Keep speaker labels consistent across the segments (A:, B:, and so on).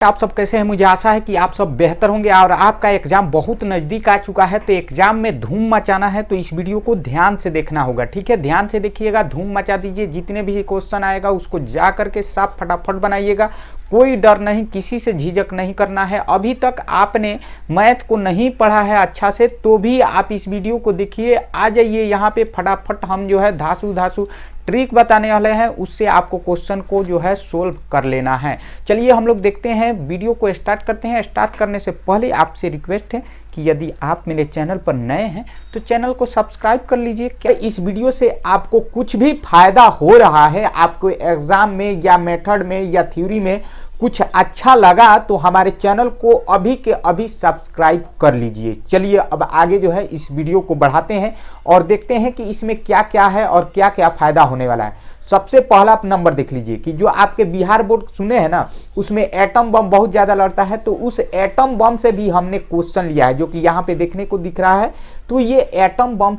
A: आप सब कैसे हैं। मुझे आशा है कि आप सब बेहतर होंगे और आपका एग्जाम बहुत नज़दीक आ चुका है। तो एग्जाम में धूम मचाना है तो इस वीडियो को ध्यान से देखना होगा। ठीक है, ध्यान से देखिएगा, धूम मचा दीजिए। जितने भी क्वेश्चन आएगा उसको जा करके साफ फटाफट बनाइएगा। कोई डर नहीं, किसी से झिझक नहीं करना है। अभी तक आपने मैथ को नहीं पढ़ा है अच्छा से तो भी आप इस वीडियो को देखिए। आ जाइए यहाँ पे, फटाफट हम जो है धासु धासु ट्रिक बताने वाले हैं, उससे आपको क्वेश्चन को जो है सोल्व कर लेना है। चलिए हम लोग देखते हैं, वीडियो को स्टार्ट करते हैं। स्टार्ट करने से पहले आपसे रिक्वेस्ट है कि यदि आप मेरे चैनल पर नए हैं तो चैनल को सब्सक्राइब कर लीजिए। क्या इस वीडियो से आपको कुछ भी फायदा हो रहा है, आपको एग्जाम में या मेथड में या थ्योरी में कुछ अच्छा लगा तो हमारे चैनल को अभी के अभी सब्सक्राइब कर लीजिए। चलिए अब आगे जो है इस वीडियो को बढ़ाते हैं और देखते हैं कि इसमें क्या क्या है और क्या क्या फायदा होने वाला है। सबसे पहला नंबर देख लीजिए कि जो आपके बिहार बोर्ड सुने हैं ना, उसमें एटम बम बहुत ज्यादा लड़ता है। तो उस एटम बम से भी हमने क्वेश्चन लिया है, जो कि यहाँ पे देखने को दिख रहा है। तो ये एटम बम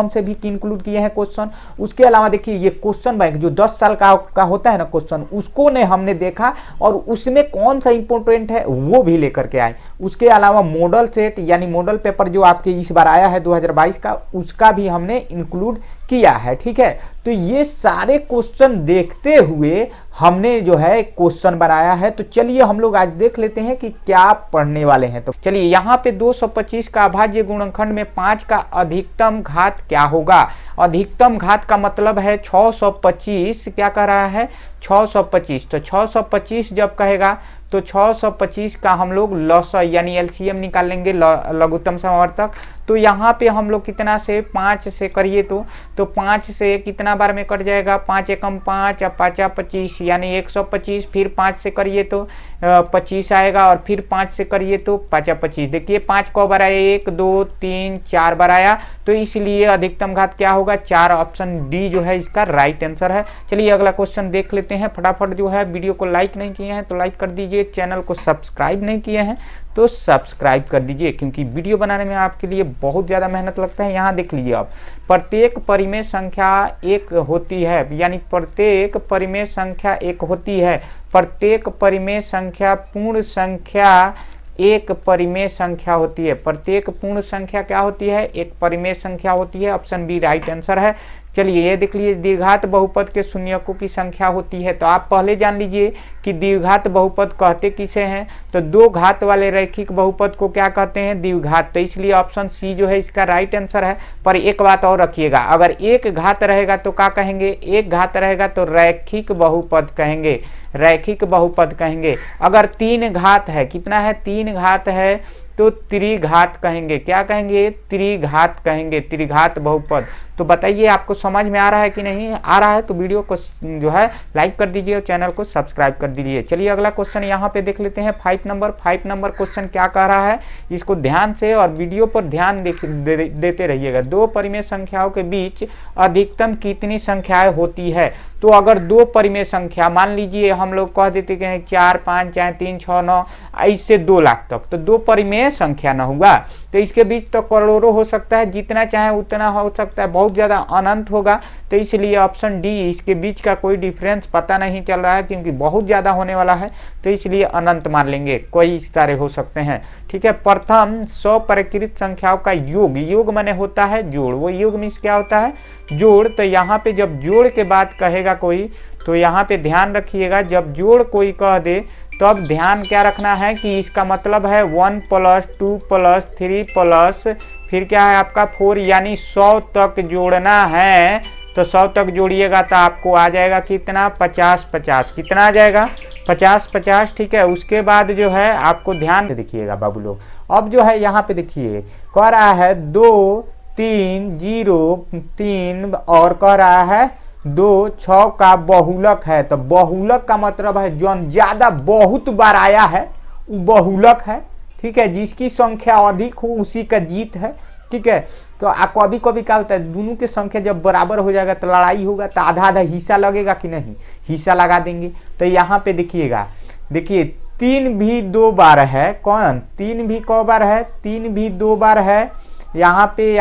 A: से भी इंक्लूड किए हैं क्वेश्चन। उसके अलावा देखिए ये क्वेश्चन बैंक जो 10 साल का होता है ना क्वेश्चन, उसको ने हमने देखा और उसमें कौन सा इंपोर्टेंट है वो भी लेकर के आए। उसके अलावा मॉडल सेट यानी मॉडल पेपर जो आपके इस बार आया है 2022 का, उसका भी हमने इंक्लूड किया है। ठीक है, तो ये सारे क्वेश्चन देखते हुए हमने जो है क्वेश्चन बनाया है। तो चलिए हम लोग आज देख लेते हैं कि क्या पढ़ने वाले हैं। तो चलिए यहाँ पे 225 का अभाज्य गुणनखंड में 5 का अधिकतम घात क्या होगा। अधिकतम घात का मतलब है 625। क्या कह रहा है 625। तो 625 जब कहेगा तो 625 का हम लोग लॉस यानी एलसीएम निकाल लेंगे, लघुत्तम समावर्तक। तो यहाँ पे हम लोग कितना से 5 से करिए तो 5 से कितना बार में कट जाएगा, 5 एकम 5 और 5 25 यानी 125। फिर 5 से करिए तो 25 आएगा और फिर 5 से करिए तो 5 25। देखिए 5 को बार आया, 1 2 3 4 बार आया। तो इसलिए अधिकतम घात क्या होगा 4। ऑप्शन डी जो है इसका राइट आंसर है। चलिए अगला क्वेश्चन देख लेते हैं फटाफट। जो है वीडियो को लाइक नहीं किए हैं तो लाइक कर दीजिए, चैनल को सब्सक्राइब नहीं किए हैं तो सब्सक्राइब कर दीजिए, क्योंकि वीडियो बनाने में आपके लिए बहुत ज़्यादा मेहनत लगता है। यहाँ देख लीजिए आप, प्रत्येक परिमेय संख्या एक होती है, यानी प्रत्येक परिमेय संख्या एक होती है। प्रत्येक परिमेय संख्या पूर्ण संख्या एक परिमेय संख्या होती है। प्रत्येक पूर्ण संख्या क्या होती है, एक परिमेय संख्या होती है। ऑप्शन बी राइट आंसर है। चलिए ये देख लीजिए, दीर्घात बहुपद के शून्यकों की संख्या होती है। तो आप पहले जान लीजिए कि दीर्घात बहुपद कहते किसे हैं, तो दो घात वाले रैखिक बहुपद को क्या कहते हैं, द्विघात। तो इसलिए ऑप्शन सी जो है इसका राइट आंसर है। पर एक बात और रखिएगा, अगर एक घात रहेगा तो क्या कहेंगे, एक घात रहेगा तो रैखिक बहुपद कहेंगे, रैखिक बहुपद कहेंगे। अगर 3 घात है, कितना है 3 घात है, तो त्रिघात कहेंगे। क्या कहेंगे, त्रिघात कहेंगे, त्रिघात बहुपद। तो बताइए आपको समझ में आ रहा है कि नहीं आ रहा है। तो वीडियो को जो है लाइक कर दीजिए और चैनल को सब्सक्राइब कर दीजिए। चलिए अगला क्वेश्चन यहाँ पे देख लेते हैं। 5 नंबर क्वेश्चन क्या कह रहा है, इसको ध्यान से और वीडियो पर ध्यान देते रहिएगा। दो परिमेय संख्याओं के बीच अधिकतम कितनी संख्याएं होती है। तो अगर दो परिमेय संख्या, मान लीजिए हम लोग कह देते हैं 4 5 चाहे 3 6 9 ऐसे 2 लाख तक, तो दो परिमेय संख्या न होगा। तो इसके बीच तो करोड़ों हो सकता है, जितना चाहे उतना हो सकता है, बहुत ज्यादा अनंत होगा। तो इसलिए ऑप्शन डी, इसके बीच का कोई डिफरेंस पता नहीं चल रहा है क्योंकि बहुत ज्यादा होने वाला है, तो इसलिए अनंत मान लेंगे, कोई सारे हो सकते हैं। ठीक है, प्रथम 100 परिकृत संख्याओं का योग, योग माने होता है जोड़, वो योग मीन्स क्या होता है, जोड़। तो यहाँ पे जब जोड़ के बाद कहेगा कोई, तो यहाँ पे ध्यान रखिएगा, जब जोड़ कोई कह दे तो अब ध्यान क्या रखना है कि इसका मतलब है 1 + 2 + 3 प्लस फिर क्या है आपका 4, यानी 100 तक जोड़ना है। तो 100 तक जोड़िएगा तो आपको आ जाएगा कितना, 50 50। कितना आ जाएगा, 50 50। ठीक है, उसके बाद जो है आपको ध्यान से देखिएगा बाबू लोग। अब जो है यहाँ पे देखिए कह रहा है 2 3 0 3 और कह रहा है 2 6 का बहुलक है। तो बहुलक का मतलब है जो ज्यादा बहुत बार आया है वो बहुलक है। ठीक है, जिसकी संख्या अधिक हो उसी का जीत है। ठीक है, तो कभी कभी क्या होता है, दोनों की संख्या जब बराबर हो जाएगा तो लड़ाई होगा, तो आधा आधा हिस्सा लगेगा कि नहीं, हिस्सा लगा देंगे। तो यहाँ पे देखिएगा, देखिए 3 भी 2 बार है, कौन 3 भी क बार है, 3 भी 2 बार है यहाँ पे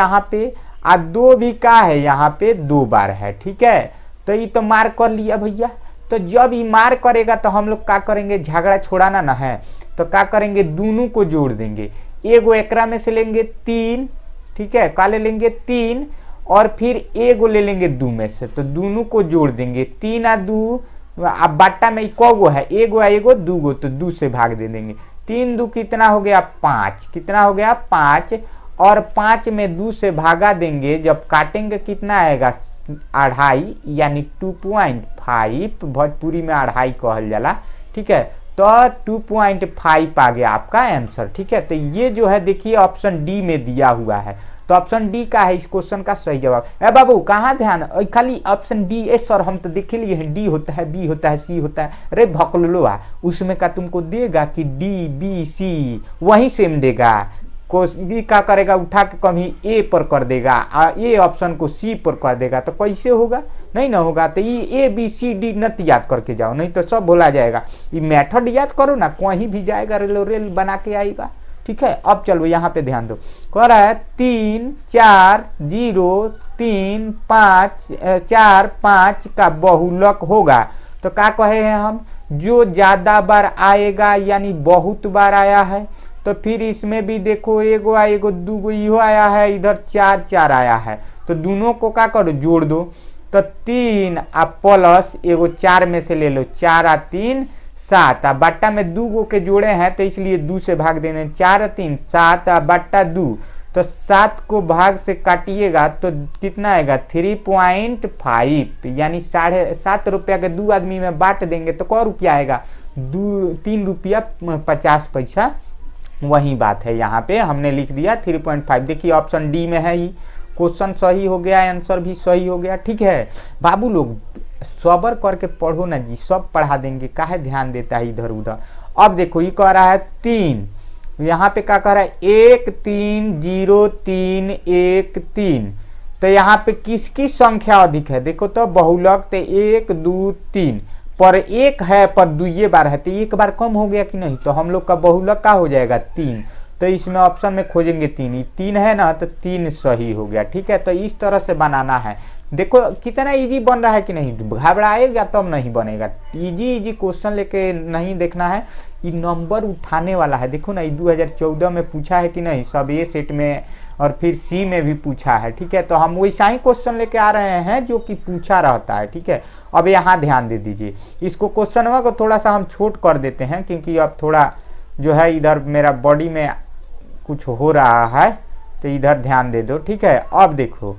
A: आ 2 भी का है यहाँ पे 2 बार है। ठीक है, तो ये तो मार्क कर लिया भैया। तो जब ये मार करेगा तो हम लोग क्या करेंगे, झगड़ा छोड़ाना ना है, तो क्या करेंगे, दोनों को जोड़ देंगे। एगो एकरा में से लेंगे 3, ठीक है, का ले लेंगे 3, और फिर एगो ले लेंगे 2 में से, तो दोनों को जोड़ देंगे। 3 और 2, अब बाटा में कौगो है, एगो है एगो 2 गो, तो 2 से भाग दे देंगे। 3 2 कितना हो गया 5, कितना हो गया 5, और 5 में 2 से भागा देंगे, जब काटेंगे कितना आएगा 2.5 यानी 2.5, भोजपुरी में 2.5 कहल जाला, ठीक है, तो 2.5 आ गया आपका आंसर, ठीक है। तो ये जो है देखिए ऑप्शन डी में दिया हुआ है, तो ऑप्शन डी का है इस क्वेश्चन का सही जवाब। ए बाबू कहाँ ध्यान, खाली ऑप्शन डी, ए सर हम तो देखे लिए हैं, डी होता है, बी होता है, सी होता है, अरे भकलोआ, उसमें का तुमको देगा कि डी बी सी, वही सेम देगा, बी का करेगा उठा के कभी ए पर कर देगा, ए ऑप्शन को सी पर कर देगा, तो कैसे होगा, नहीं ना होगा। तो ये ए बी सी डी नत याद करके जाओ, नहीं तो सब भुला जाएगा। ये मेथड याद करो ना, कहीं भी जाएगा रेल बना के आएगा, ठीक है। अब चलो यहाँ पे ध्यान दो, कह रहा है 3 4 0 3 5 4 5 का बहुलक होगा, तो क्या कहे हैं हम, जो ज्यादा बार आएगा यानी बहुत बार आया है, तो फिर इसमें भी देखो एगो एगो 2 गो इहो आया है, इधर 4 4 आया है, तो दोनों को क्या करो जोड़ दो, तो 3 आ प्लस एगो 4 में से ले लो, 4 आ 3 7, आ बट्टा में 2 गो के जोड़े हैं तो इसलिए 2 से भाग देने, 4 आ 3 7 आ बट्टा 2, तो 7 को भाग से काटिएगा तो कितना आएगा 3.5, यानी 7.5 रुपया के 2 आदमी में बांट देंगे तो क रुपया आएगा, 3 रुपया 50 पैसा, वही बात है। यहाँ पे हमने लिख दिया 3.5, देखिए ऑप्शन डी में है, ही क्वेश्चन सही हो गया, आंसर भी सही हो गया, ठीक है। बाबू लोग सबर करके पढ़ो ना जी, सब पढ़ा देंगे, काहे ध्यान देता है इधर उधर। अब देखो ये कह रहा है 3, यहाँ पे क्या कह रहा है 1 3 0 3 1 3, तो यहाँ पे किसकी संख्या अधिक है, देखो तो बहुलक, तो 1 2 3 पर 1 है पर 2 बार है, तो 1 बार कम हो गया कि नहीं, तो हम लोग का बहुलक का हो जाएगा 3, तो इसमें ऑप्शन में खोजेंगे 3 है ना, तो 3 सही हो गया, ठीक है। तो इस तरह से बनाना है, देखो कितना इजी बन रहा है कि नहीं, घबराएगा तब नहीं बनेगा, इजी क्वेश्चन लेके नहीं देखना है, ये नंबर उठाने वाला है। देखो ना, ये 2014 में पूछा है कि नहीं, सब ए सेट में और फिर सी में भी पूछा है, ठीक है। तो हम वैसा ही क्वेश्चन लेके आ रहे हैं जो कि पूछा रहता है, ठीक है। अब यहाँ ध्यान दे दीजिए, इसको क्वेश्चन को थोड़ा सा हम छोट कर देते हैं, क्योंकि अब थोड़ा जो है इधर मेरा बॉडी में कुछ हो रहा है, तो इधर ध्यान दे दो, ठीक है। अब देखो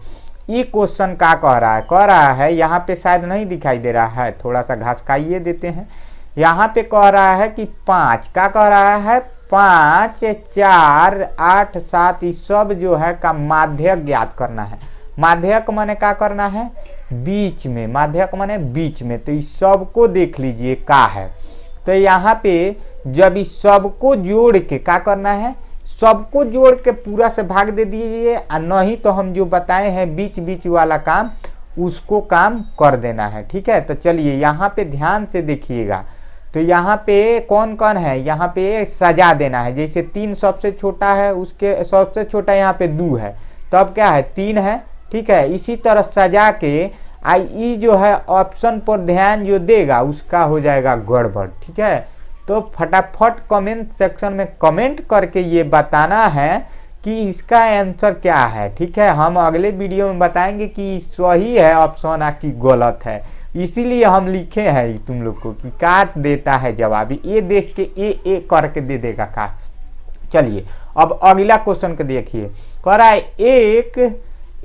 A: ये क्वेश्चन क्या कह रहा है यहाँ पे शायद नहीं दिखाई दे रहा है, थोड़ा सा घसकाइए देते हैं। यहाँ पे कह रहा है कि 5, क्या कह रहा है 5 4 8 7, इस सब जो है का माध्यक ज्ञात करना है। माध्यक माने क्या करना है, बीच में, माध्यक माने बीच में, तो इस सब को देख लीजिए का है, तो यहाँ पे जब इस सबको जोड़ के क्या करना है, सबको जोड़ के पूरा से भाग दे दीजिए, और नहीं तो हम जो बताए हैं बीच बीच वाला काम उसको काम कर देना है, ठीक है। तो चलिए यहाँ पे ध्यान से देखिएगा, तो यहाँ पे कौन कौन है, यहाँ पे सजा देना है, जैसे 3 सबसे छोटा है, उसके सबसे छोटा यहाँ पे 2 है, तो अब क्या है 3 है, ठीक है। इसी तरह सजा के आई जो है ऑप्शन पर ध्यान जो देगा उसका हो जाएगा गड़बड़, ठीक है। तो फटाफट कमेंट सेक्शन में कमेंट करके ये बताना है कि इसका आंसर क्या है, ठीक है। हम अगले वीडियो में बताएंगे कि सही है ऑप्शन या कि गलत है, इसीलिए हम लिखे हैं तुम लोग को कि काट देता है जवाब, ये देख के ए करके दे देगा का। चलिए अब अगला क्वेश्चन को देखिए, कह रहा है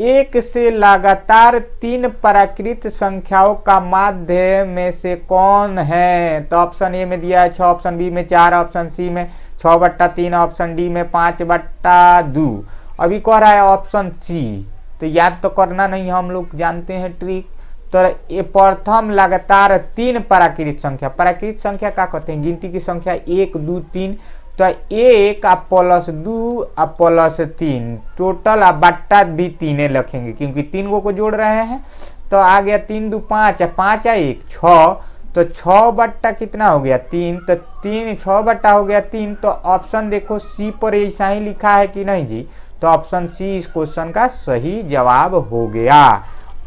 A: एक से लगातार 3 प्राकृत संख्याओं का माध्य में से कौन है, तो ऑप्शन ए में दिया है 6, ऑप्शन बी में 4, ऑप्शन सी में 6/3, ऑप्शन डी में 5/2। अभी कह रहा है ऑप्शन सी, तो याद तो करना नहीं, हम लोग जानते हैं ट्रिक। तो ये प्रथम लगातार 3 प्राकृत संख्या, प्राकृत संख्या क्या कहते हैं, गिनती की संख्या 1 2 3, तो 1 प्लस 2 प्लस 3, टोटल बट्टा भी 3 लिखेंगे क्योंकि 3 को जोड़ रहे हैं, तो आ गया 3 2 5, 5 1 6, तो 6 बट्टा कितना हो गया 3, तो 3 6 बट्टा हो गया 3, तो ऑप्शन देखो सी पर ऐसा ही लिखा है कि नहीं जी, तो ऑप्शन सी इस क्वेश्चन का सही जवाब हो गया।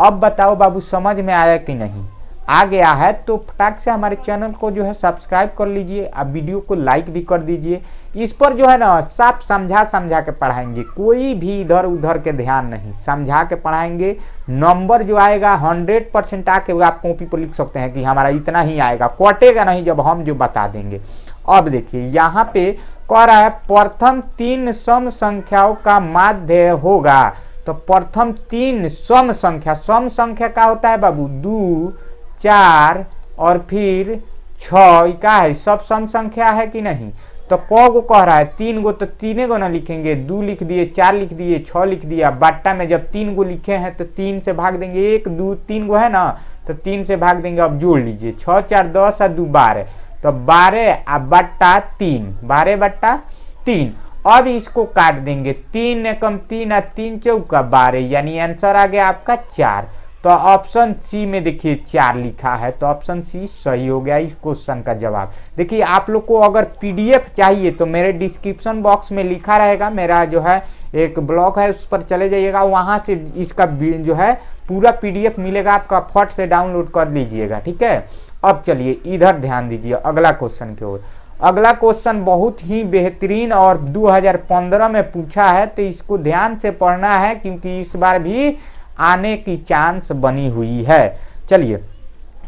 A: अब बताओ बाबू समझ में आया कि नहीं, आ गया है तो फटाक से हमारे चैनल को जो है सब्सक्राइब कर लीजिए, अब वीडियो को लाइक भी कर दीजिए। इस पर जो है ना साफ समझा के पढ़ाएंगे, कोई भी इधर उधर के ध्यान नहीं, समझा के पढ़ाएंगे। नंबर जो आएगा 100% आके आप कॉपी पर लिख सकते हैं कि हमारा इतना ही आएगा, कटेगा नहीं जब हम जो बता देंगे। अब देखिए यहाँ पे कह रहा है प्रथम 3 सम संख्याओं का माध्य होगा। तो प्रथम 3 सम संख्या का होता है बाबू 2, 4 और फिर 6 का है, सब सम संख्या है कि नहीं। तो क गो कह रहा है 3 गो, तो 3 गो ना लिखेंगे, 2 लिख दिए, 4 लिख दिए, 6 लिख दिया। बाट्टा में जब 3 गो लिखे हैं तो 3 से भाग देंगे, 1 2 3 गो है ना, तो 3 से भाग देंगे। अब जोड़ लीजिए 6 4 10 और 2 12, तो 12 बट्टा 3, 12 बट्टा 3। अब इसको काट देंगे, 3 एकम 3 और 3 चौका 12, यानी आंसर आ गया आपका 4। तो ऑप्शन सी में देखिए 4 लिखा है, तो ऑप्शन सी सही हो गया इस क्वेश्चन का जवाब। देखिए आप लोग को अगर पीडीएफ चाहिए तो मेरे डिस्क्रिप्शन बॉक्स में लिखा रहेगा, मेरा जो है एक ब्लॉग है उस पर चले जाइएगा, वहां से इसका जो है पूरा पीडीएफ मिलेगा, आपका फट से डाउनलोड कर लीजिएगा, ठीक है। अब चलिए इधर ध्यान दीजिए अगला क्वेश्चन की ओर। अगला क्वेश्चन बहुत ही बेहतरीन और 2015 में पूछा है, तो इसको ध्यान से पढ़ना है क्योंकि इस बार भी आने की चांस बनी हुई है। चलिए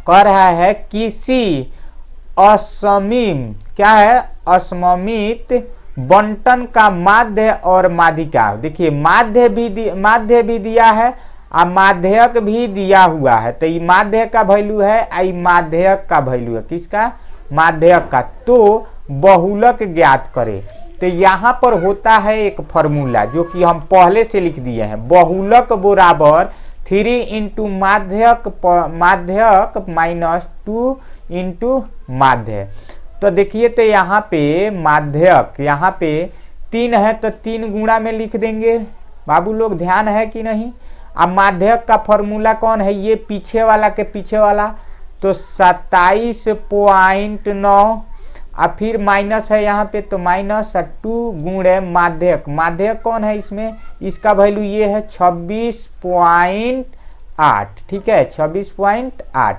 A: कह रहा है किसी असमीम क्या है, असममित बंटन का माध्य और माध्यिका। देखिए माध्य भी दिया है और माध्यक भी दिया हुआ है, तो ये माध्य का वैल्यू है, आई माध्यक का वैल्यू है, किसका, माध्यक का। तो बहुलक ज्ञात करे, तो यहाँ पर होता है एक फॉर्मूला जो कि हम पहले से लिख दिए हैं, बहुलक बराबर 3 इंटू माध्यक माइनस 2 इंटू माध्य। तो देखिए तो यहाँ पे माध्यक यहाँ पे 3 है तो 3 गुणा में लिख देंगे, बाबू लोग ध्यान है कि नहीं। अब माध्यक का फॉर्मूला कौन है, ये पीछे वाला के पीछे वाला, तो 27.9 अब फिर माइनस है यहाँ पे, तो माइनस 2 गुणे माध्यक। माध्यक कौन है इसमें, इसका वैल्यू ये है 26.8, ठीक है 26.8।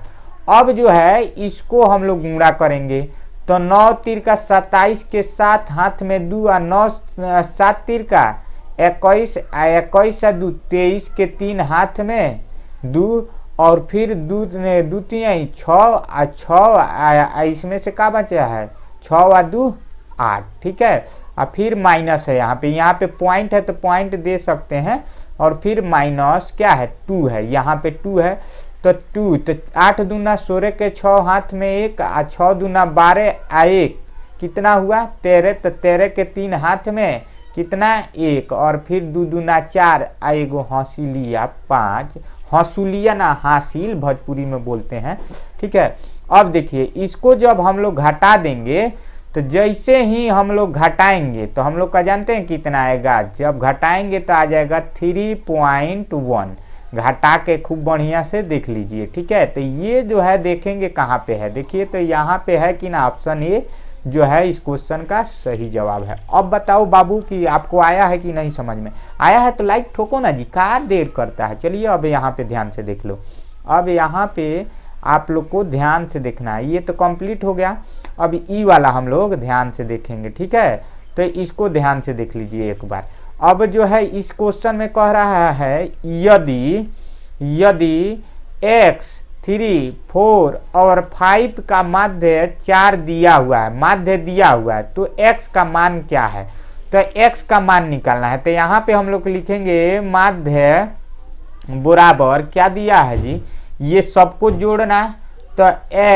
A: अब जो है इसको हम लोग गुणा करेंगे, तो 9 तीर का 27 के साथ हाथ में 2 और 9 7 तीर का 21, 21 से 2 23 के 3 हाथ में 2 और फिर 2 3 6 इसमें से क्या बचा है 6 और 2 8, ठीक है। और फिर माइनस है यहाँ पे पॉइंट है तो पॉइंट दे सकते हैं, और फिर माइनस क्या है 2 है, यहाँ पे 2 है तो 2, तो 8 दूना 16 के 6 हाथ में 1 और 6 दूना 12 आ 1 कितना हुआ 13, तो 13 के 3 हाथ में कितना 1 और फिर 2 दूना 4 आ एगो हंसिलिया 5, हंसुलिया ना हासिल भोजपुरी में बोलते हैं, ठीक है। अब देखिए इसको जब हम लोग घटा देंगे, तो जैसे ही हम लोग घटाएंगे तो हम लोग का जानते हैं कितना आएगा, जब घटाएंगे तो आ जाएगा 3.1। घटा के खूब बढ़िया से देख लीजिए, ठीक है। तो ये जो है देखेंगे कहाँ पे है, देखिए तो यहाँ पे है कि ना, ऑप्शन ए जो है इस क्वेश्चन का सही जवाब है। अब बताओ बाबू कि आपको आया है कि नहीं, समझ में आया है तो लाइक ठोको ना जी, क्या देर करता है। चलिए अब यहाँ पे ध्यान से देख लो, अब यहाँ पे आप लोग को ध्यान से देखना है, ये तो कंप्लीट हो गया। अब ई वाला हम लोग ध्यान से देखेंगे, ठीक है। तो इसको ध्यान से देख लीजिए एक बार। अब जो है इस क्वेश्चन में कह रहा है यदि x 3 4 और 5 का माध्य 4 दिया हुआ है, माध्य दिया हुआ है, तो x का मान क्या है, तो x का मान निकालना है। तो यहाँ पे हम लोग लिखेंगे माध्य बराबर क्या दिया है जी, ये सबको जोड़ना है, तो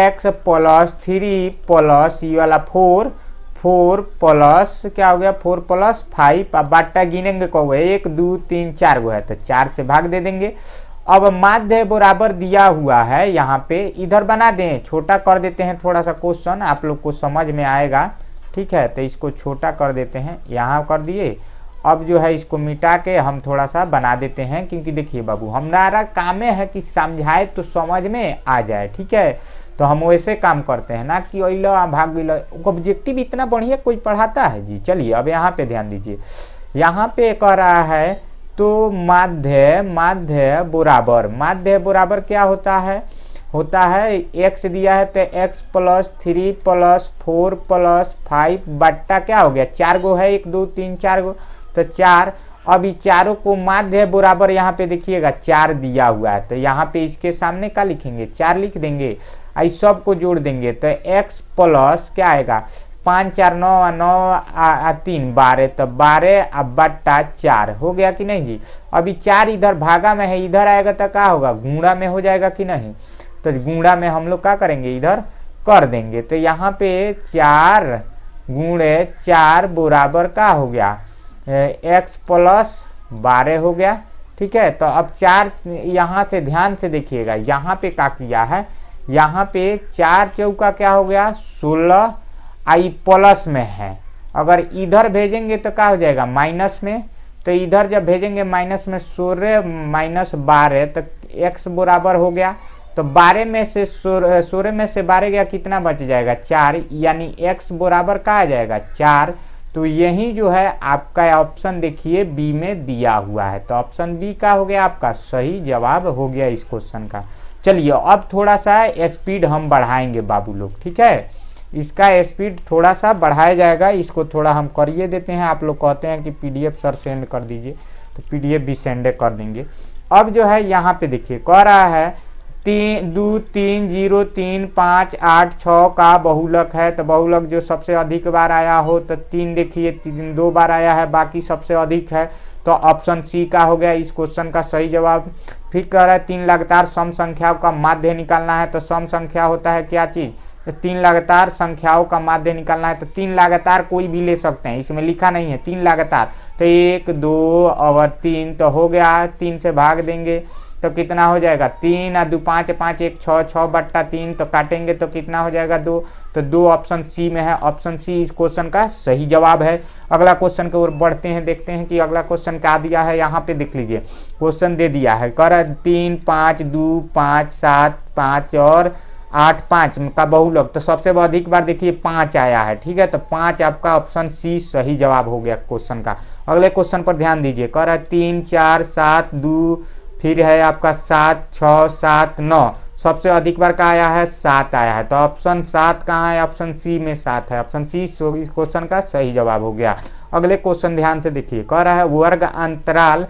A: x प्लस 3 प्लस ये वाला 4 प्लस क्या हो गया 4 प्लस 5, अब बाटा गिनेंगे कहो 1 2 3 4 गो है, तो 4 से भाग दे देंगे। अब माध्य बराबर दिया हुआ है, यहाँ पे इधर बना दें, छोटा कर देते हैं थोड़ा सा, क्वेश्चन आप लोग को समझ में आएगा, ठीक है। तो इसको छोटा कर देते हैं, यहाँ कर दिए। अब जो है इसको मिटा के हम थोड़ा सा बना देते हैं, क्योंकि देखिए बाबू हमारा काम है कि समझाए तो समझ में आ जाए, ठीक है। तो हम वैसे काम करते हैं ना कि ओइलो भाग गइलो, ऑब्जेक्टिव इतना बढ़िया कोई पढ़ाता है जी। चलिए अब यहाँ पे ध्यान दीजिए, यहाँ पे कह रहा है तो माध्य बराबर क्या होता है, होता है, x दिया है तो x प्लस 3 प्लस 4 प्लस 5 बट्टा क्या हो गया 4 गो है, 1 2 3 4 गो तो 4। अब ये चारों को माध्य बराबर यहाँ पे देखिएगा 4 दिया हुआ है, तो यहाँ पे इसके सामने क्या लिखेंगे 4 लिख देंगे, इस सब को जोड़ देंगे तो x प्लस क्या आएगा 5 4 9 9 3 12, तो 12 बट्टा 4 हो गया कि नहीं जी। अभी 4 इधर भागा में है, इधर आएगा तो क्या होगा गुणा में हो जाएगा कि नहीं, तो गुणा में हम लोग क्या करेंगे इधर कर देंगे, तो यहाँ पे 4 गुणे 4 बराबर क्या हो गया x प्लस 12 हो गया। ठीक है, तो अब 4 यहाँ से ध्यान से देखिएगा, यहाँ पे क्या किया है, यहाँ पे 4 चौका क्या हो गया 16, आई प्लस में है, अगर इधर भेजेंगे तो क्या हो जाएगा माइनस में, तो इधर जब भेजेंगे माइनस में 16 माइनस 12 तो x बराबर हो गया, तो 12 में से 16 में से 12 गया कितना बच जाएगा 4, यानी x बराबर क्या आ जाएगा 4। तो यही जो है आपका ऑप्शन देखिए बी में दिया हुआ है, तो ऑप्शन बी का हो गया आपका सही जवाब हो गया इस क्वेश्चन का। चलिए अब थोड़ा सा स्पीड हम बढ़ाएंगे बाबू लोग, ठीक है, इसका स्पीड थोड़ा सा बढ़ाया जाएगा, इसको थोड़ा हम करिए देते हैं। आप लोग कहते हैं कि पीडीएफ सर सेंड कर दीजिए, तो पीडीएफ भी सेंड कर देंगे। अब जो है यहाँ पे देखिए कह रहा है 3 2 3 0 3 5 8 6 का बहुलक है, तो बहुलक जो सबसे अधिक बार आया हो तो 3 देखिए 3 2 बार आया है, बाकी सबसे अधिक है, तो ऑप्शन सी का हो गया इस क्वेश्चन का सही जवाब। फिर कह रहा है 3 लगातार सम संख्याओं का माध्य निकालना है, तो सम संख्या होता है क्या चीज, तो 3 लगातार संख्याओं का माध्य निकालना है, तो 3 लगातार कोई भी ले सकते हैं, इसमें लिखा नहीं है 3 लगातार, तो 1 2 और 3 तो हो गया, 3 से भाग देंगे तो कितना हो जाएगा 3 और 2 5 5 1 6 6 बट्टा 3, तो काटेंगे तो कितना हो जाएगा 2, तो 2 ऑप्शन सी में है, ऑप्शन सी इस क्वेश्चन का सही जवाब है। अगला क्वेश्चन की ओर बढ़ते हैं, देखते हैं कि अगला क्वेश्चन क्या दिया है। यहाँ पे देख लीजिए क्वेश्चन दे दिया है, कर 3 5 2 5 7 5 और 8 5 का बहुलक, तो सबसे अधिक बार देखिए 5 आया है, ठीक है, तो 5 आपका ऑप्शन सी सही जवाब हो गया क्वेश्चन का। अगले क्वेश्चन पर ध्यान दीजिए, कर 3 4 7 2 फिर है आपका 7 6 7 9, सबसे अधिक बार का आया है 7 आया है, तो ऑप्शन 7 कहाँ है, ऑप्शन सी में 7 है, ऑप्शन सी इस क्वेश्चन का सही जवाब हो गया। अगले क्वेश्चन ध्यान से देखिए, कह रहा है वर्ग अंतराल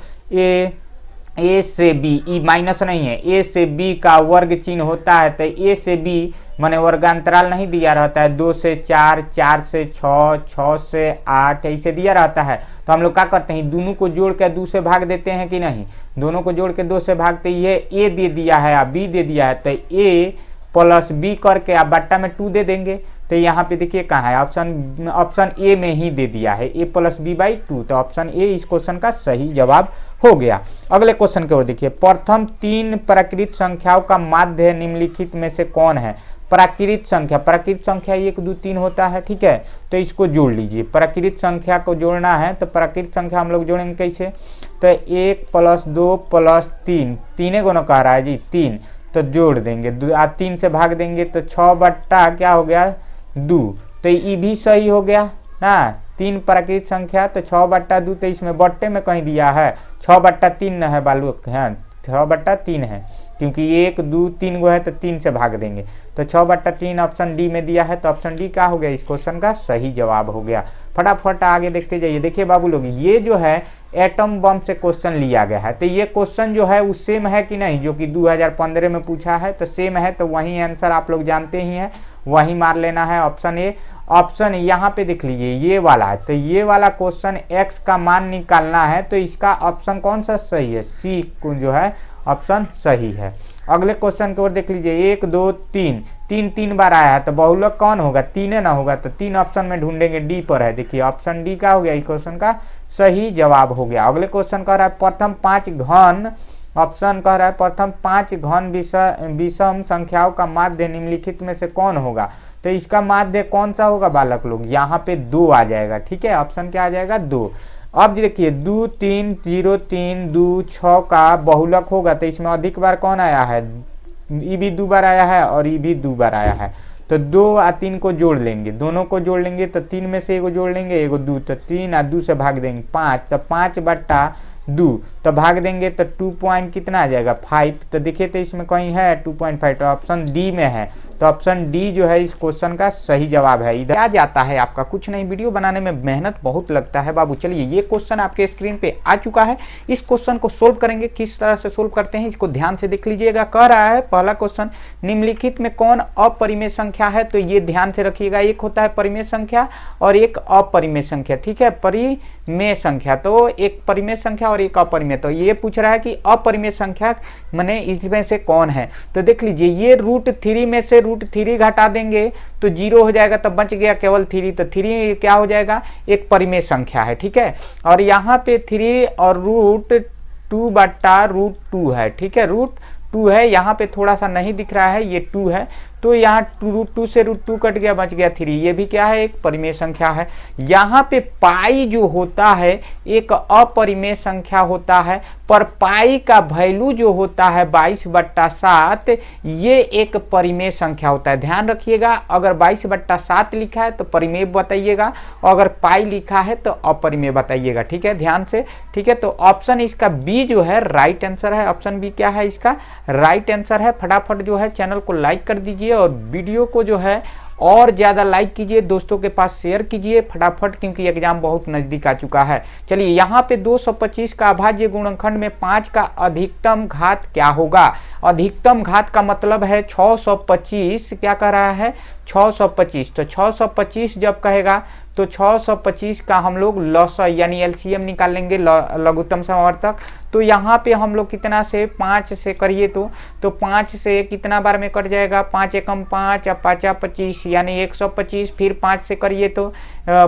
A: ए से बी, ई माइनस नहीं है, ए से बी का वर्ग चिन्ह होता है, तो ए से बी माने वर्गांतराल नहीं दिया रहता है, 2 से 4 4 से 6 6 से 8 ऐसे दिया रहता है, तो हम लोग क्या करते हैं दोनों को जोड़ के 2 से भाग देते हैं कि नहीं, दोनों को जोड़ के 2 से भागते, ये ए दे दिया है या बी दे दिया है, तो ए प्लस बी करके आप बट्टा में 2 दे देंगे, तो यहाँ पे देखिए कहाँ है ऑप्शन ए में ही दे दिया है ए प्लस बी बाई 2, तो ऑप्शन ए इस क्वेश्चन का सही जवाब हो गया। अगले क्वेश्चन की ओर देखिए, प्रथम 3 प्राकृत संख्याओं का माध्य निम्नलिखित में से कौन है। प्राकृत संख्या 1 2 3 होता है, ठीक है, तो इसको जोड़ लीजिए, प्राकृत संख्या को जोड़ना है, तो प्राकृत संख्या हम लोग जोड़ेंगे कैसे, तो 1 प्लस 2 प्लस 3, तीन गुना कह रहा है जी 3, तो जोड़ देंगे 3 से भाग देंगे तो 6 बट्टा क्या हो गया 2, तो ये भी सही हो गया ना, 3 प्राकृत संख्या तो 6 बट्टा 2, तो इसमें बट्टे में कहीं दिया है 6 बट्टा 3 है बालू है, 6 बट्टा 3 है, क्योंकि 1 2 3 गो है तो 3 से भाग देंगे, तो 6 बट्टा 3 ऑप्शन डी में दिया है, तो ऑप्शन डी क्या हो गया इस क्वेश्चन का सही जवाब हो गया। फटाफट आगे देखते जाइए, देखिए बाबू लोग ये जो है एटम बम से क्वेश्चन लिया गया है, तो ये क्वेश्चन जो है वो सेम है कि नहीं, जो कि 2015 में पूछा है, तो सेम है, तो वही आंसर आप लोग जानते ही हैं, वही मार लेना है ऑप्शन ए। ऑप्शन यहाँ पे देख लीजिए ये वाला है, तो ये वाला क्वेश्चन x का मान निकालना है, तो इसका ऑप्शन कौन सा सही है, सी जो है ऑप्शन सही है। अगले क्वेश्चन की ओर देख लीजिए, 1 2 3 3 बार आया है, तो बहुलक कौन होगा, 3 ना होगा, तो 3 ऑप्शन में ढूंढेंगे, डी पर है, देखिए ऑप्शन डी का हो गया इस क्वेश्चन का सही जवाब हो गया। अगले क्वेश्चन कह रहा है प्रथम 5 घन, ऑप्शन कह रहा है प्रथम 5 घन विषम संख्याओं का माध्य निम्नलिखित में से कौन होगा, तो इसका माध्य कौन सा होगा बालक लोग, यहाँ पे 2 आ जाएगा, ठीक है, ऑप्शन क्या आ जाएगा 2। अब देखिए 2 3 0 3 2 6 का बहुलक होगा, तो इसमें अधिक बार कौन आया है, ई भी 2 बार आया है और ई भी 2 बार आया है, तो 2 और 3 को जोड़ लेंगे, दोनों को जोड़ लेंगे, तो 3 में से 1 जोड़ लेंगे 1 2, तो 3 और 2 से भाग देंगे 5, तो 5 बट्टा 2, तो भाग देंगे तो 2 पॉइंट कितना आ जाएगा 5। तो देखिए तो इसमें कहीं है 2.5, तो ऑप्शन डी में है। तो ऑप्शन डी जो है इस क्वेश्चन का सही जवाब है। इधर क्या जाता है आपका कुछ नहीं, वीडियो बनाने में मेहनत बहुत लगता है बाबू। चलिए ये क्वेश्चन आपके स्क्रीन पे आ चुका है। इस क्वेश्चन को सोल्व करेंगे, किस तरह से सोल्व करते हैं इसको ध्यान से देख लीजिएगा। कह रहा है पहला क्वेश्चन, निम्नलिखित में कौन अपरिमेय संख्या है? तो ये ध्यान से रखिएगा, एक होता है परिमेय संख्या और एक अपरिमेय संख्या, ठीक है। परिमेय संख्या तो एक परिमेय संख्या और एक अपरिमेय। तो ये पूछ रहा है कि अपरिमेय संख्या माने इसमें से कौन है? तो देख लीजिए ये √3 में से √3 घटा देंगे तो 0 हो जाएगा, तब बच गया केवल 3। तो 3 क्या हो जाएगा? एक परिमेय संख्या है, ठीक है। और यहाँ पे 3 और √2 बटा √2 है, ठीक है। √2 है, यहाँ पे थोड़ा सा नहीं दिख रहा है, ये 2 है, तो यहाँ √2 से √2 कट गया, बच गया 3। ये भी क्या है? एक परिमेय संख्या है। यहाँ पे पाई जो होता है एक अपरिमेय संख्या होता है, पर पाई का वैल्यू जो होता है 22/7 ये एक परिमेय संख्या होता है। ध्यान रखिएगा, अगर 22/7 लिखा है तो परिमेय बताइएगा, अगर पाई लिखा है तो अपरिमेय बताइएगा, ठीक है, ध्यान से, ठीक है। तो ऑप्शन इसका बी जो है राइट आंसर है। ऑप्शन बी क्या है? इसका राइट आंसर है। फटाफट जो है चैनल को लाइक कर दीजिए और वीडियो को जो है और ज्यादा लाइक कीजिए, दोस्तों के पास शेयर कीजिए फटाफट, क्योंकि एग्जाम बहुत नजदीक आ चुका है। चलिए यहाँ पे 225 का अभाज्य गुणनखंड में 5 का अधिकतम घात क्या होगा? अधिकतम घात का मतलब है 625। क्या कह रहा है? 625। तो 625 जब कहेगा तो 625 का हम लोग लॉस यानी एलसीएम निकाल लेंगे, लघुत्तम समवर्तक। तो यहाँ पे हम लोग कितना से 5 से करिए तो 5 से कितना बार में कट जाएगा? 5 एकम 5 और 5 25 यानी 125। फिर 5 से करिए तो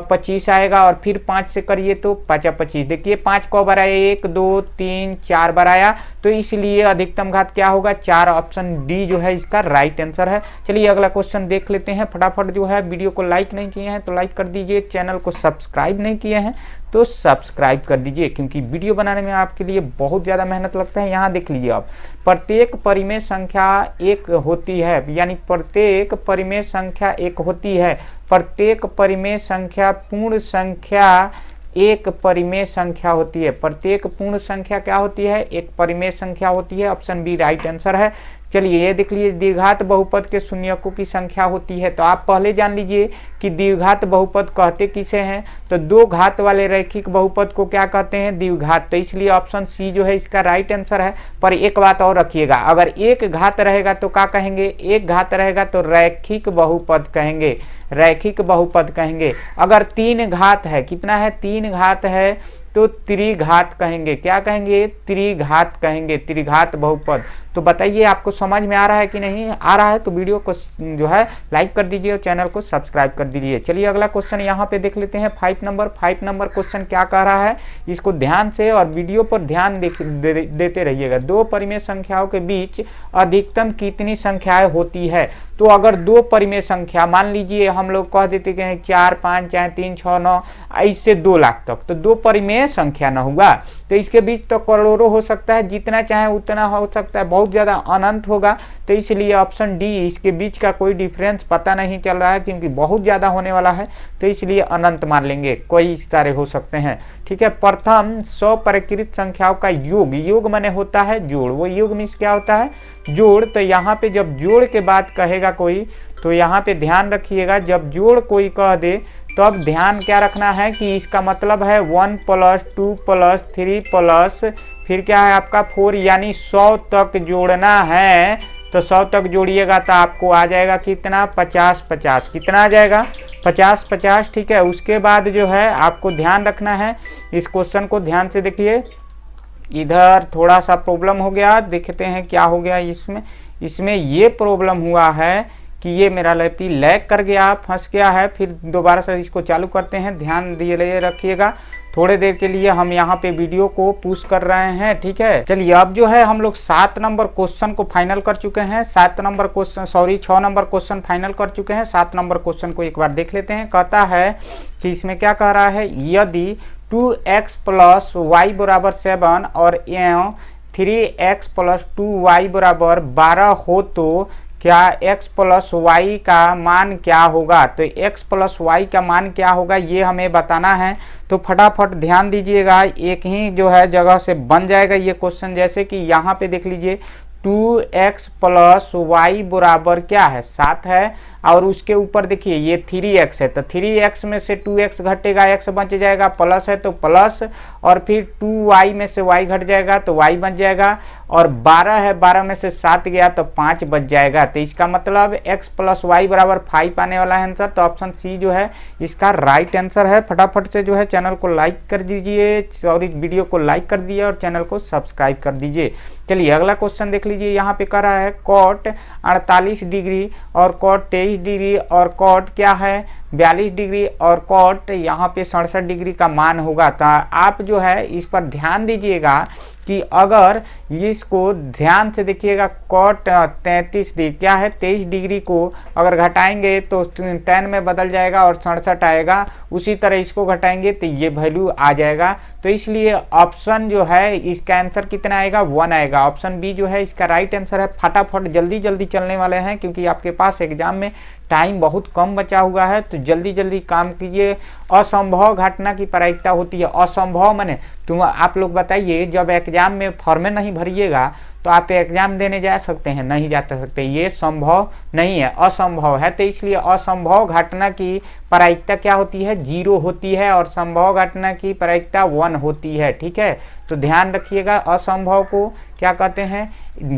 A: 25 आएगा और फिर 5 से करिए तो 5 25। देखिए 5 को बार आया? 1 2 3 4 बार आया, तो इसलिए अधिकतम घात क्या होगा? 4। ऑप्शन डी जो है इसका राइट आंसर है। चलिए अगला क्वेश्चन देख लेते हैं फटाफट। जो है वीडियो को लाइक नहीं किए हैं तो लाइक कर दीजिए, चैनल को सब्सक्राइब नहीं किए हैं तो सब्सक्राइब कर दीजिए, क्योंकि वीडियो बनाने में आपके लिए बहुत ज़्यादा मेहनत लगता है। यहाँ देख लीजिए आप, प्रत्येक परिमेय संख्या एक होती है, यानी प्रत्येक परिमेय संख्या एक होती है। प्रत्येक परिमेय संख्या पूर्ण संख्या एक परिमेय संख्या होती है। प्रत्येक पूर्ण संख्या क्या होती है? एक परिमेय संख्या होती है। ऑप्शन बी राइट आंसर है। चलिए ये देख लीजिए, द्विघात बहुपद के शून्यकों की संख्या होती है। तो आप पहले जान लीजिए कि द्विघात बहुपद कहते किसे हैं? तो 2 घात वाले रैखिक बहुपद को क्या कहते हैं? द्विघात। तो इसलिए ऑप्शन सी जो है इसका राइट आंसर है। पर एक बात और रखिएगा, अगर एक घात रहेगा तो क्या कहेंगे? एक घात रहेगा तो रैखिक बहुपद कहेंगे, रैखिक बहुपद कहेंगे। अगर 3 घात है, कितना है? 3 घात है तो त्रिघात कहेंगे। क्या कहेंगे? त्रिघात कहेंगे, त्रिघात बहुपद। तो बताइए आपको समझ में आ रहा है कि नहीं आ रहा है? तो वीडियो को जो है लाइक कर दीजिए और चैनल को सब्सक्राइब कर दीजिए। चलिए अगला क्वेश्चन यहाँ पे देख लेते हैं 5 नंबर। 5 नंबर क्वेश्चन क्या कह रहा है, इसको ध्यान से और वीडियो पर ध्यान देते रहिएगा। 2 परिमेय संख्याओं के बीच अधिकतम कितनी संख्याएं होती है? तो अगर 2 परिमेय संख्या, मान लीजिए हम लोग कह देते हैं 4 5 चाहे 3 6 9 ऐसे 2 लाख तक, तो 2 परिमेय संख्या न होगा। तो इसके बीच तो करोड़ों हो सकता है, जितना चाहे उतना हो सकता है, बहुत ज्यादा अनंत होगा। तो इसलिए ऑप्शन डी, इसके बीच का कोई डिफरेंस पता नहीं चल रहा है क्योंकि बहुत ज्यादा होने वाला है, तो इसलिए अनंत मान लेंगे, कोई सारे हो सकते हैं, ठीक है। प्रथम 100 परिकृत संख्याओं का योग, योग माने होता है जोड़, वो योग मीन्स क्या होता है? जोड़। तो यहाँ पे जब जोड़ के बाद कहेगा कोई, तो यहाँ पे ध्यान रखिएगा, जब जोड़ कोई कह दे तो अब ध्यान क्या रखना है कि इसका मतलब है 1 + 2 + 3 प्लस फिर क्या है आपका 4, यानी 100 तक जोड़ना है। तो 100 तक जोड़िएगा तो आपको आ जाएगा कितना? 50 50। कितना आ जाएगा? 50 50, ठीक है। उसके बाद जो है आपको ध्यान रखना है, इस क्वेश्चन को ध्यान से देखिए। इधर थोड़ा सा प्रॉब्लम हो गया, देखते हैं क्या हो गया इसमें ये प्रॉब्लम हुआ है कि ये मेरा लैपी लैग कर गया, फंस गया है। फिर दोबारा से इसको चालू करते हैं, ध्यान दिए रखिएगा। थोड़े देर के लिए हम यहाँ पे वीडियो को पुश कर रहे हैं, ठीक है। चलिए अब जो है हम लोग 7 नंबर क्वेश्चन को फाइनल कर चुके हैं। 6 नंबर क्वेश्चन फाइनल कर चुके हैं। 7 नंबर क्वेश्चन को एक बार देख लेते हैं। कहता है कि इसमें क्या कह रहा है, यदि 2x + y = 7 और 3x + 2y = 12 हो तो क्या x प्लस वाई का मान क्या होगा। तो x प्लस वाई का मान क्या होगा ये हमें बताना है। तो फटाफट ध्यान दीजिएगा, एक ही जो है जगह से बन जाएगा ये क्वेश्चन। जैसे कि यहाँ पे देख लीजिए 2x प्लस वाई बराबर क्या है 7 है, और उसके ऊपर देखिए ये 3x है, तो 3x में से 2x घटेगा, x बच जाएगा, प्लस है तो प्लस, और फिर 2y में से y घट जाएगा तो y बच जाएगा, और 12 है, 12 में से 7 गया तो 5 बच जाएगा। तो इसका मतलब x प्लस वाई बराबर 5 आने वाला है आंसर। तो ऑप्शन सी जो है इसका राइट आंसर है। फटाफट से जो है चैनल को लाइक कर दीजिए, और इस वीडियो को लाइक कर दिए और चैनल को सब्सक्राइब कर दीजिए। चलिए अगला क्वेश्चन देख लीजिए, यहाँ पे कर रहा है कॉट 48 डिग्री और कॉट 23 डिग्री और कॉट क्या है 42 डिग्री और कॉट यहाँ पे 67 डिग्री का मान होगा। तो आप जो है इस पर ध्यान दीजिएगा कि अगर इसको ध्यान से देखिएगा, कॉट 33 डिग्री क्या है 23 डिग्री को अगर घटाएंगे तो 10 में बदल जाएगा और 67 आएगा, उसी तरह इसको घटाएंगे तो ये वैल्यू आ जाएगा। तो इसलिए ऑप्शन जो है इसका आंसर कितना आएगा 1 आएगा। ऑप्शन बी जो है इसका राइट आंसर है। फटाफट जल्दी जल्दी चलने वाले हैं क्योंकि आपके पास एग्जाम में टाइम बहुत कम बचा हुआ है, तो जल्दी जल्दी काम कीजिए। असंभव घटना की प्रायिकता होती है। असंभव माने तुम आप लोग बताइए, जब एग्जाम में फॉर्में नहीं भरिएगा तो आप एग्जाम देने जा सकते हैं, नहीं जा सकते, ये संभव नहीं है, असंभव है। तो इसलिए असंभव घटना की प्रायिकता क्या होती है 0 होती है, और संभव घटना की प्रायिकता 1 होती है। ठीक है, तो ध्यान रखिएगा, असंभव को क्या कहते हैं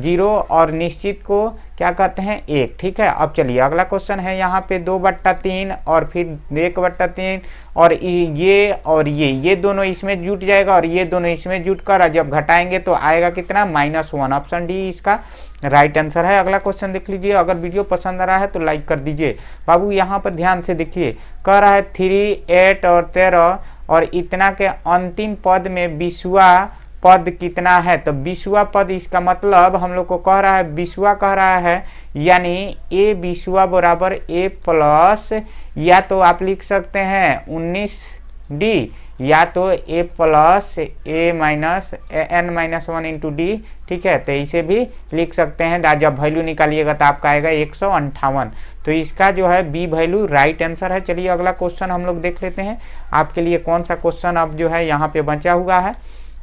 A: 0 और निश्चित को क्या कहते हैं 1। ठीक है, अब चलिए अगला क्वेश्चन है यहाँ पे 2/3 और फिर 1/3 और ये दोनों इसमें जुट जाएगा और ये दोनों इसमें जुट कर जब घटाएंगे तो आएगा कितना -1। ऑप्शन डी इसका राइट आंसर है। अगला क्वेश्चन देख लीजिए, अगर वीडियो पसंद आ रहा है तो लाइक कर दीजिए। बाबू यहाँ पर ध्यान से देखिए, कह रहा है 3, 8 और 13 और इतना के अंतिम पद में 20वां पद कितना है। तो 20वां पद इसका मतलब हम लोग को कह रहा है 20वां कह रहा है, यानी a 20वां बराबर a प्लस, या तो आप लिख सकते हैं 19d, या तो a plus a minus n-1 into D. ठीक है, तो इसे भी लिख सकते हैं। जब वैल्यू निकालिएगा तो आपका आएगा 158। तो इसका जो है बी वैल्यू राइट आंसर है। चलिए अगला क्वेश्चन हम लोग देख लेते हैं, आपके लिए कौन सा क्वेश्चन अब जो है यहाँ पे बचा हुआ है।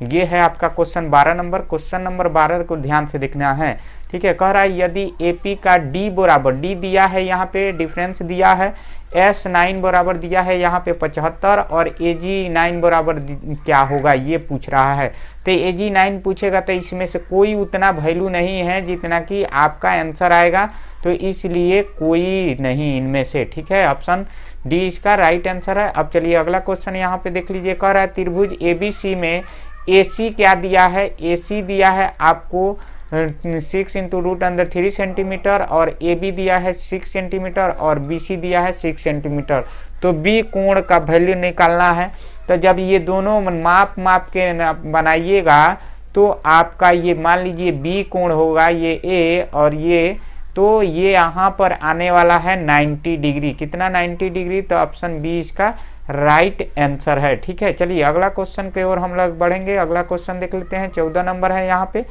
A: ये है आपका क्वेश्चन 12 नंबर। क्वेश्चन नंबर 12 को ध्यान से देखना है। ठीक है, कह रहा है यदि AP का D बराबर, D दिया है यहाँ पे, डिफरेंस दिया है, S9 बराबर दिया है यहाँ पे 75 और AG9 बराबर क्या होगा ये पूछ रहा है। तो AG9 पूछेगा तो इसमें से कोई उतना वैल्यू नहीं है जितना कि आपका आंसर आएगा, तो इसलिए कोई नहीं इनमें से। ठीक है, ऑप्शन डी इसका राइट आंसर है। अब चलिए अगला क्वेश्चन यहाँ पे देख लीजिए, कह रहा है त्रिभुज ABC में AC क्या दिया है, AC दिया है आपको 6 इंटू √3 सेंटीमीटर और AB दिया है 6 सेंटीमीटर और BC दिया है 6 सेंटीमीटर। तो B कोण का वैल्यू निकालना है। तो जब ये दोनों माप के बनाइएगा तो आपका ये मान लीजिए B कोण होगा ये A और ये, तो ये यहाँ पर आने वाला है 90 डिग्री। कितना 90 डिग्री, तो ऑप्शन बी इसका राइट आंसर है। ठीक है, चलिए अगला क्वेश्चन की ओर हम लोग बढ़ेंगे। अगला क्वेश्चन देख लेते हैं, 14 नंबर है यहाँ पे।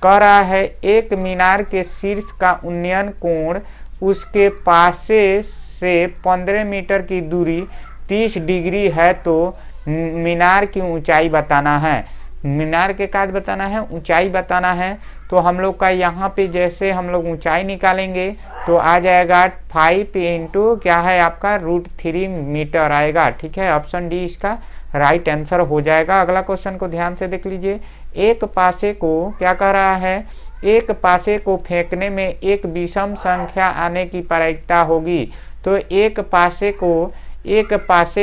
A: कह रहा है एक मीनार के शीर्ष का उन्नयन कोण उसके पासे से 15 मीटर की दूरी 30 डिग्री है, तो मीनार की ऊंचाई बताना है। मीनार के काज बताना है, ऊंचाई बताना है। तो हम लोग का यहाँ पे जैसे हम लोग ऊंचाई निकालेंगे तो आ जाएगा 5 इंटू क्या है आपका √3 मीटर आएगा। ठीक है, ऑप्शन डी इसका राइट आंसर हो जाएगा। अगला क्वेश्चन को ध्यान से देख लीजिए, एक पासे को क्या कह रहा है, एक पासे को फेंकने में एक विषम संख्या आने की प्रायिकता होगी। तो एक पासे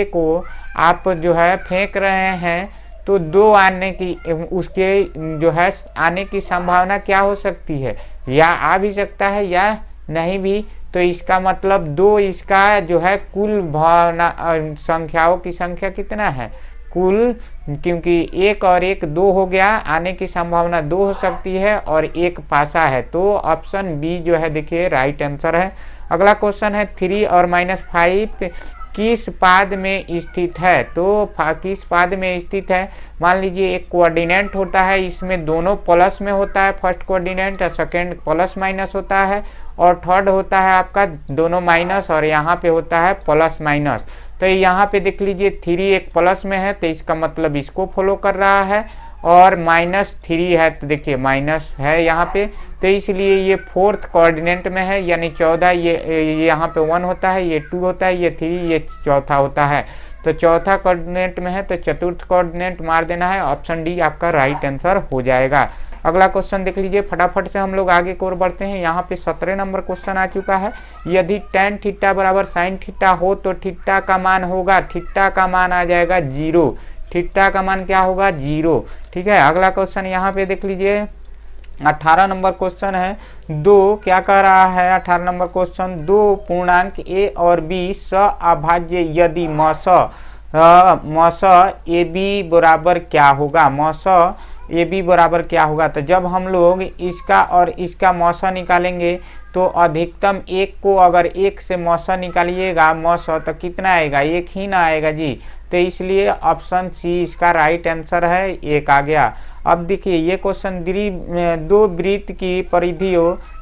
A: को आप जो है फेंक रहे हैं तो 2 आने की, उसके जो है आने की संभावना क्या हो सकती है, या आ भी सकता है या नहीं भी। तो इसका मतलब 2 इसका जो है कुल भावना संख्याओं की संख्या कितना है कुल, क्योंकि 1 और 1 2 हो गया, आने की संभावना 2 हो सकती है और 1 पासा है। तो ऑप्शन बी जो है देखिए राइट आंसर है। अगला क्वेश्चन है 3 और -5 किस पाद में स्थित है। तो किस पाद में स्थित है, मान लीजिए एक कोऑर्डिनेट होता है, इसमें दोनों प्लस में होता है, फर्स्ट कोऑर्डिनेट और सेकंड प्लस माइनस होता है, और थर्ड होता है आपका दोनों माइनस और यहाँ पे होता है प्लस माइनस। तो यहाँ पे देख लीजिए 3 एक प्लस में है तो इसका मतलब इसको फॉलो कर रहा है, और -3 है तो देखिए माइनस है यहाँ पे, तो इसलिए ये फोर्थ कोऑर्डिनेट में है, यानी 14 ये यहाँ पे 1 होता है, ये 2 होता है, ये 3 ये चौथा होता है, तो चौथा कोऑर्डिनेट में है तो चतुर्थ कोऑर्डिनेट मार देना है। ऑप्शन डी आपका राइट आंसर हो जाएगा। अगला क्वेश्चन देख लीजिए, फटाफट से हम लोग आगे की ओर बढ़ते हैं। यहाँ पे 17 नंबर क्वेश्चन आ चुका है। यदि tan थीटा बराबर sin थीटा हो तो थीटा का मान होगा, थीटा का मान आ जाएगा 0, थीटा का मान क्या होगा 0। ठीक है, अगला क्वेश्चन यहाँ पे देख लीजिए 18 नंबर क्वेश्चन है। दो क्या कह रहा है 18 नंबर क्वेश्चन, दो पूर्णांक a और b सअभाज्य यदि मस ए बी बराबर क्या होगा, मस ए बी बराबर क्या होगा। तो जब हम लोग इसका और इसका मौसा निकालेंगे तो अधिकतम एक को अगर एक से मौसा निकालिएगा मौसा तो कितना आएगा, एक ही ना आएगा जी, तो इसलिए ऑप्शन सी इसका राइट आंसर है, एक आ गया। अब देखिए ये क्वेश्चन दो वृत्त की परिधि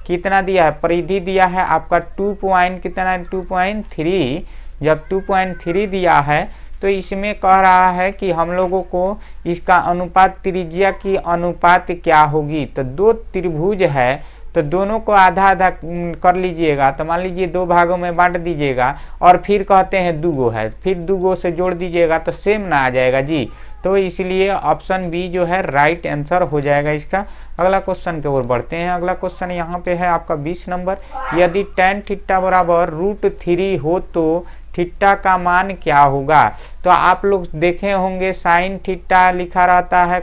A: कितना दिया है, परिधि दिया है आपका 2.3। जब 2.3 दिया है तो इसमें कह रहा है कि हम लोगों को इसका अनुपात त्रिज्या की अनुपात क्या होगी। तो दो त्रिभुज है तो दोनों को आधा आधा कर लीजिएगा, तो मान लीजिए 2 भागों में बांट दीजिएगा और फिर कहते हैं दुगो है, फिर दुगो से जोड़ दीजिएगा तो सेम ना आ जाएगा जी, तो इसलिए ऑप्शन बी जो है राइट आंसर हो जाएगा इसका। अगला क्वेश्चन की ओर बढ़ते हैं। अगला क्वेश्चन यहाँ पे है आपका 20 नंबर। यदि tan थीटा बराबर √3 हो तो थीटा का मान क्या होगा। तो आप लोग देखे होंगे साइन थीटा लिखा रहता है,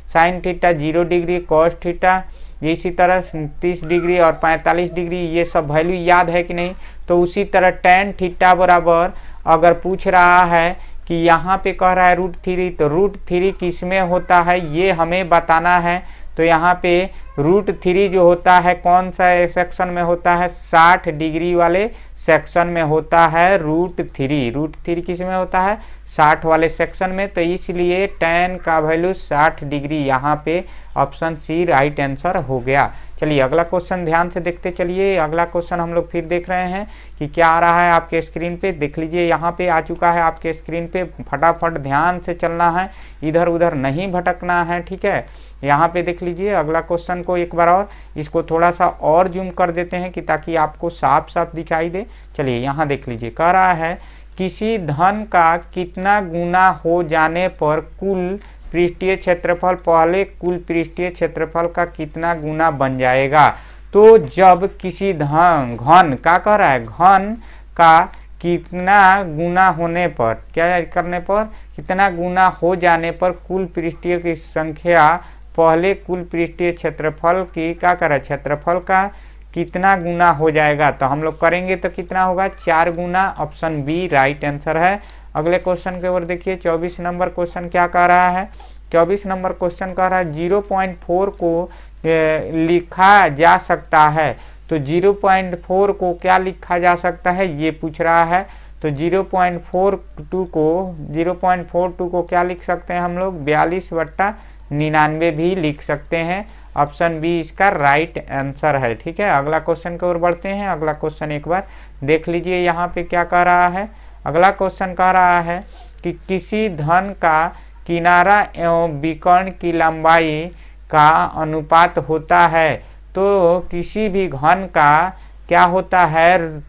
A: sine theta 0 degree, cos theta इसी तरह 30 डिग्री और 45 डिग्री, ये सब वैल्यू याद है कि नहीं। तो उसी तरह tan थीटा बराबर अगर पूछ रहा है कि यहाँ पे कह रहा है √3, तो √3 किस में होता है ये हमें बताना है। तो यहाँ पे √3 जो होता है कौन सा सेक्शन में होता है, 60 डिग्री वाले सेक्शन में होता है √3 किस में होता है, 60 वाले सेक्शन में, तो इसलिए tan का वैल्यू 60 डिग्री, यहाँ पे ऑप्शन सी राइट आंसर हो गया। चलिए अगला क्वेश्चन ध्यान से देखते चलिए। अगला क्वेश्चन हम लोग फिर देख रहे हैं कि क्या आ रहा है आपके स्क्रीन पे, देख लीजिए यहाँ पे आ चुका है आपके स्क्रीन पे। फटाफट ध्यान से चलना है, इधर उधर नहीं भटकना है, ठीक है। यहाँ पे देख लीजिए अगला क्वेश्चन को एक बार और, इसको थोड़ा सा और जूम कर देते हैं कि ताकि आपको साफ साफ दिखाई दे। चलिए यहाँ देख लीजिए, कह रहा है किसी धन का कितना गुना हो जाने पर कुल पृष्ठीय क्षेत्रफल पहले कुल पृष्ठीय क्षेत्रफल का कितना गुना बन जाएगा। तो जब किसी घन का कह रहा है, घन का कितना गुना होने पर, क्या करने पर, कितना गुना हो जाने पर कुल पृष्ठीय की संख्या पहले कुल पृष्ठीय क्षेत्रफल की क्या करें, क्षेत्रफल का कितना गुना हो जाएगा। तो हम लोग करेंगे तो कितना होगा, 4 गुना, ऑप्शन बी राइट आंसर है। अगले क्वेश्चन के ओर देखिए 24 नंबर क्वेश्चन क्या कह रहा है। 24 नंबर क्वेश्चन कह रहा है 0.4 को लिखा जा सकता है। तो 0.4 को क्या लिखा जा सकता है ये पूछ रहा है। तो 0.42 को क्या लिख सकते हैं हम लोग, 42/99 भी लिख सकते हैं। ऑप्शन बी इसका राइट आंसर है, ठीक है। अगला क्वेश्चन की ओर बढ़ते हैं। अगला क्वेश्चन एक बार देख लीजिए यहाँ पे क्या कह रहा है। अगला क्वेश्चन कह रहा है कि किसी धन का किनारा एवं विकर्ण की लंबाई का अनुपात होता है। तो किसी भी घन का क्या होता है,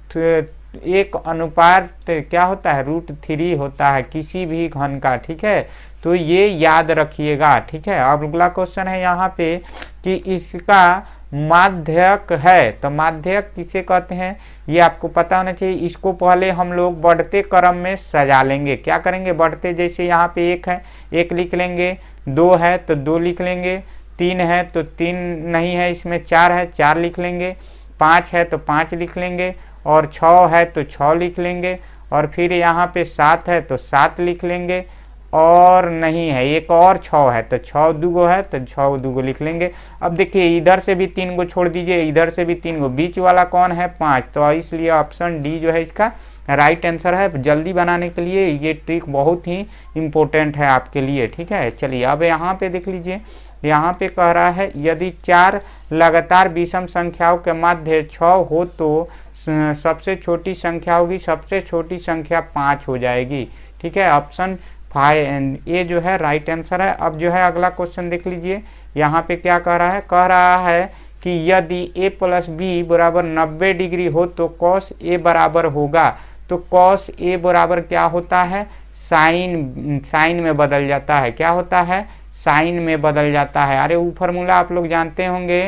A: एक अनुपात क्या होता है, √3 होता है किसी भी घन का, ठीक है। तो ये याद रखिएगा, ठीक है। अब अगला क्वेश्चन है यहाँ पे कि इसका माध्यक है। तो माध्यक किसे कहते हैं ये आपको पता होना चाहिए। इसको पहले हम लोग बढ़ते क्रम में सजा लेंगे। क्या करेंगे, बढ़ते, जैसे यहाँ पे 1 है 1 लिख लेंगे, 2 है तो 2 लिख लेंगे, 3 है तो 3 नहीं है इसमें, 4 है 4 लिख लेंगे, 5 है तो 5 लिख लेंगे, और 6 है तो 6 लिख लेंगे, और फिर यहाँ पे 7 है तो 7 लिख लेंगे, और नहीं है एक और 6 है तो 6 दूगो है तो 6 दूगो लिख लेंगे। अब देखिए इधर से भी 3 गो छोड़ दीजिए, इधर से भी 3 गो, बीच वाला कौन है 5, तो इसलिए ऑप्शन डी जो है इसका राइट आंसर है। जल्दी बनाने के लिए ये ट्रिक बहुत ही इम्पोर्टेंट है आपके लिए, ठीक है। चलिए अब यहाँ पे देख लीजिए यहाँ पे कह रहा है यदि 4 लगातार विषम संख्याओं के मध्य 6 हो तो सबसे छोटी संख्या होगी, सबसे छोटी संख्या 5 हो जाएगी। ठीक है, ऑप्शन 5 ये जो है राइट आंसर है। अब जो है अगला क्वेश्चन देख लीजिए, यहाँ पे क्या कह रहा है कि यदि a प्लस बी बराबर 90 डिग्री हो तो कॉस ए बराबर होगा। तो कॉस ए बराबर क्या होता है, साइन में बदल जाता है। क्या होता है, साइन में बदल जाता है। अरे वो फार्मूला आप लोग जानते होंगे,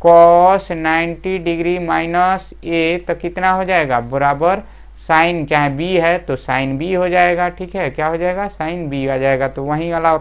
A: कॉस 90 डिग्री माइनस ए तो कितना हो जाएगा, बराबर साइन, चाहे बी है तो साइन बी हो जाएगा। ठीक है, क्या हो जाएगा, साइन बी आ जाएगा। तो वही वाला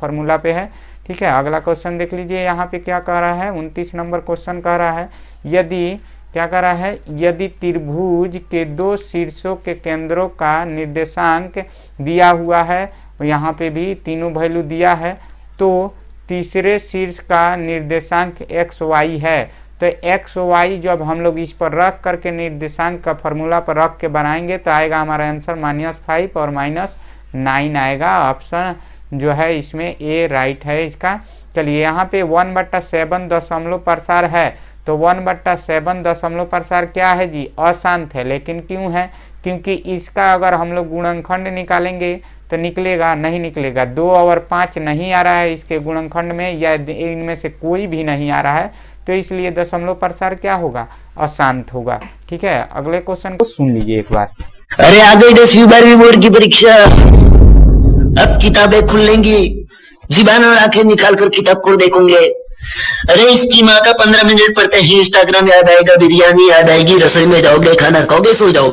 A: फार्मूला पे है। ठीक है, अगला क्वेश्चन देख लीजिए, यहाँ पे क्या कह रहा है, 29 नंबर क्वेश्चन कह रहा है यदि क्या कह रहा है, यदि त्रिभुज के 2 शीर्षों के केंद्रों का निर्देशांक दिया हुआ है, यहाँ पे भी तीनों वैल्यू दिया है, तो तीसरे शीर्ष का निर्देशांक एक्स वाई है। तो एक्स वाई जब हम लोग इस पर रख करके निर्देशांक का फॉर्मूला पर रख के बनाएंगे तो आएगा हमारा आंसर -5 और -9 आएगा। ऑप्शन जो है इसमें ए राइट है इसका। चलिए यहाँ पे 1/7 दशमलव प्रसार है, तो 1/7 दशमलव प्रसार क्या है जी, अशांत है। लेकिन क्यों है, क्योंकि इसका अगर हम लोग गुणनखंड निकालेंगे तो निकलेगा, नहीं निकलेगा। 2 और 5 नहीं आ रहा है इसके गुणनखंड में, या इनमें से कोई भी नहीं आ रहा है, तो इसलिए दशमलव प्रसार क्या होगा, अशांत होगा। ठीक है, अगले क्वेश्चन को सुन लीजिए एक बार।
B: अरे आ गई 10वीं 12वीं बोर्ड की परीक्षा, अब किताबें खुलेंगी, जीबान और आंखें निकाल कर किताब को देखोगे। अरे इसकी माँ का 15 मिनट पढ़ते ही इंस्टाग्राम याद आएगा, बिरयानी याद आएगी, रसोई में जाओगे, खाना खाओगे, सो जाओ।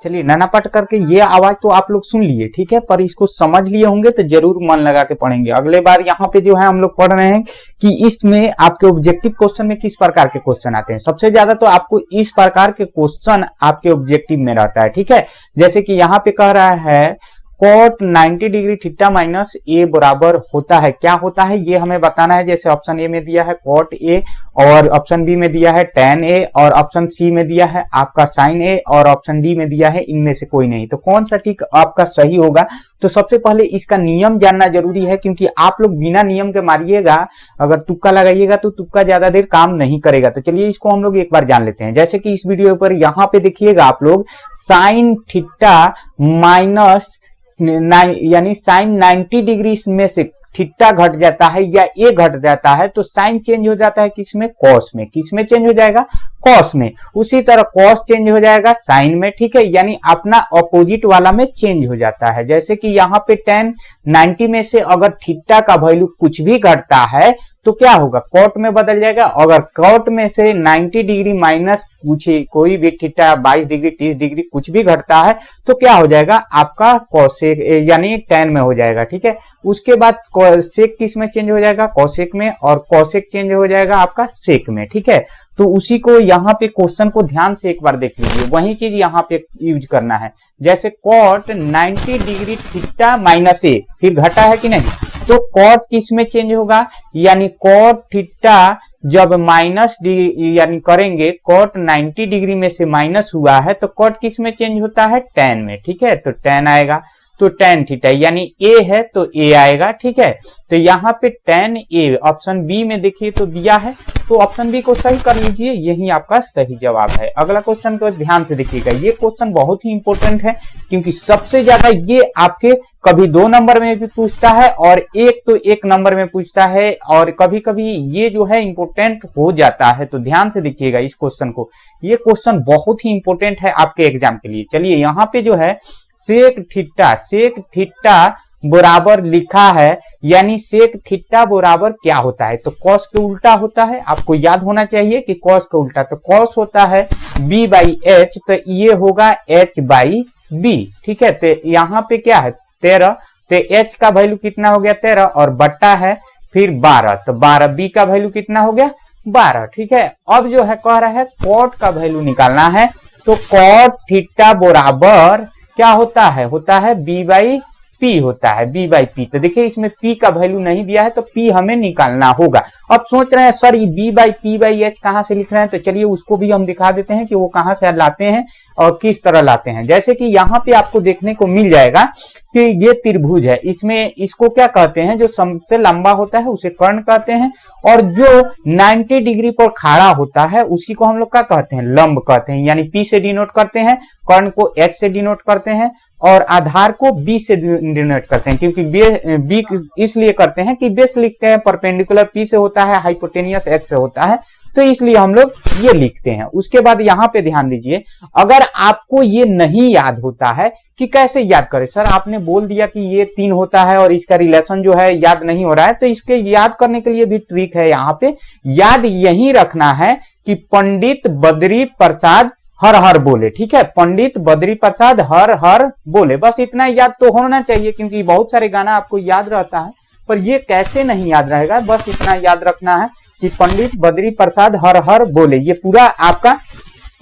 A: चलिए ननापट करके ये आवाज तो आप लोग सुन लिए, ठीक है, पर इसको समझ लिए होंगे तो जरूर मन लगा के पढ़ेंगे। अगले बार यहाँ पे जो है हम लोग पढ़ रहे हैं कि इसमें आपके ऑब्जेक्टिव क्वेश्चन में किस प्रकार के क्वेश्चन आते हैं। सबसे ज्यादा तो आपको इस प्रकार के क्वेश्चन आपके ऑब्जेक्टिव में रहता है। ठीक है, जैसे कि यहाँ पे कह रहा है cot 90 डिग्री थीटा माइनस ए बराबर होता है, क्या होता है ये हमें बताना है। जैसे ऑप्शन ए में दिया है cot ए, और ऑप्शन बी में दिया है tan ए, और ऑप्शन सी में दिया है आपका sin ए, और ऑप्शन डी में दिया है इनमें से कोई नहीं। तो कौन सा ठीक आपका सही होगा। तो सबसे पहले इसका नियम जानना जरूरी है, क्योंकि आप लोग बिना नियम के मारिएगा, अगर तुक्का लगाइएगा तो तुक्का ज्यादा देर काम नहीं करेगा। तो चलिए इसको हम लोग एक बार जान लेते हैं। जैसे कि इस वीडियो पर यहाँ पे देखिएगा आप लोग, साइन थीटा माइनस यानी साइन 90 डिग्री में से थीटा घट जाता है या ए घट जाता है, तो साइन चेंज हो जाता है किसमें, कॉस में। किसमें चेंज हो जाएगा, कॉस में। उसी तरह कॉस चेंज हो जाएगा साइन में। ठीक है, यानी अपना अपोजिट वाला में चेंज हो जाता है। जैसे कि यहाँ पे tan 90 में से अगर थीटा का वैल्यू कुछ भी घटता है तो क्या होगा, कॉट में बदल जाएगा। अगर कॉट में से 90 डिग्री माइनस कोई भी थीटा 22 डिग्री 30 डिग्री कुछ भी घटता है तो क्या हो जाएगा, आपका कॉसेक यानी tan में हो जाएगा। ठीक है, उसके बाद सेक किस में चेंज हो जाएगा, कॉसेक में, और कॉसेक चेंज हो जाएगा आपका सेक में। ठीक है, तो उसी को यहाँ पे क्वेश्चन को ध्यान से एक बार देख लीजिए, वही चीज यहाँ पे यूज करना है। जैसे कॉट 90 डिग्री थीटा माइनस ए, फिर घटा है कि नहीं, तो कॉट किस में चेंज होगा, यानी कॉट थीटा जब माइनस यानी करेंगे, कॉट 90 डिग्री में से माइनस हुआ है तो कॉट किस में चेंज होता है, tan में। ठीक है, तो tan आएगा, तो tan थीटा यानी a है तो a आएगा। ठीक है, तो यहाँ पे tan a ऑप्शन बी में देखिए तो दिया है, तो ऑप्शन बी को सही कर लीजिए, यही आपका सही जवाब है। अगला क्वेश्चन को ध्यान से देखिएगा, ये क्वेश्चन बहुत ही इंपॉर्टेंट है, क्योंकि सबसे ज्यादा ये आपके कभी 2 नंबर में भी पूछता है और एक तो 1 नंबर में पूछता है, और कभी कभी ये जो है इंपॉर्टेंट हो जाता है। तो ध्यान से देखिएगा इस क्वेश्चन को, ये क्वेश्चन बहुत ही इंपॉर्टेंट है आपके एग्जाम के लिए। चलिए यहाँ पे जो है सेक थीटा बराबर लिखा है, यानी सेक थीटा बराबर क्या होता है, तो कॉस के उल्टा होता है। आपको याद होना चाहिए कि कॉस का उल्टा, तो कॉस होता है b बाई एच, तो ये होगा h बाई b। ठीक है, तो यहाँ पे क्या है 13, तो h का वैल्यू कितना हो गया 13, और बट्टा है फिर 12, तो 12, b का वैल्यू कितना हो गया 12। ठीक है, अब जो है कह रहा है कॉट का वैल्यू निकालना है, तो कॉट थीटा बराबर क्या होता है b बाई p होता है, b बाई p। तो देखिए इसमें p का वैल्यू नहीं दिया है तो p हमें निकालना होगा। अब सोच रहे हैं सर ये b by p by h कहां से लिख रहे हैं, तो चलिए उसको भी हम दिखा देते हैं कि वो कहां से लाते हैं और किस तरह लाते हैं। जैसे कि यहाँ पे आपको देखने को मिल जाएगा कि ये त्रिभुज है, इसमें इसको क्या कहते हैं, जो सबसे लंबा होता है उसे कर्ण कहते हैं, और जो 90 डिग्री पर खड़ा होता है उसी को हम लोग क्या कहते हैं, लंब कहते हैं। यानी P से डिनोट करते हैं, कर्ण को H से डिनोट करते हैं, और आधार को B से डिनोट करते हैं। क्योंकि B इसलिए करते हैं कि बेस लिखते हैं, परपेंडिकुलर P से होता है, हाइपोटेनियस H से होता है, तो इसलिए हम लोग ये लिखते हैं। उसके बाद यहाँ पे ध्यान दीजिए, अगर आपको ये नहीं याद होता है कि कैसे याद करें, सर आपने बोल दिया कि ये 3 होता है और इसका रिलेशन जो है याद नहीं हो रहा है, तो इसके याद करने के लिए भी ट्रिक है। यहाँ पे याद यही रखना है कि पंडित बद्री प्रसाद हर हर बोले, ठीक है, पंडित बद्री प्रसाद हर हर बोले, बस इतना याद तो होना चाहिए। क्योंकि बहुत सारे गाना आपको याद रहता है, पर ये कैसे नहीं याद रहेगा, बस इतना याद रखना है कि पंडित बद्री प्रसाद हर हर बोले। ये पूरा आपका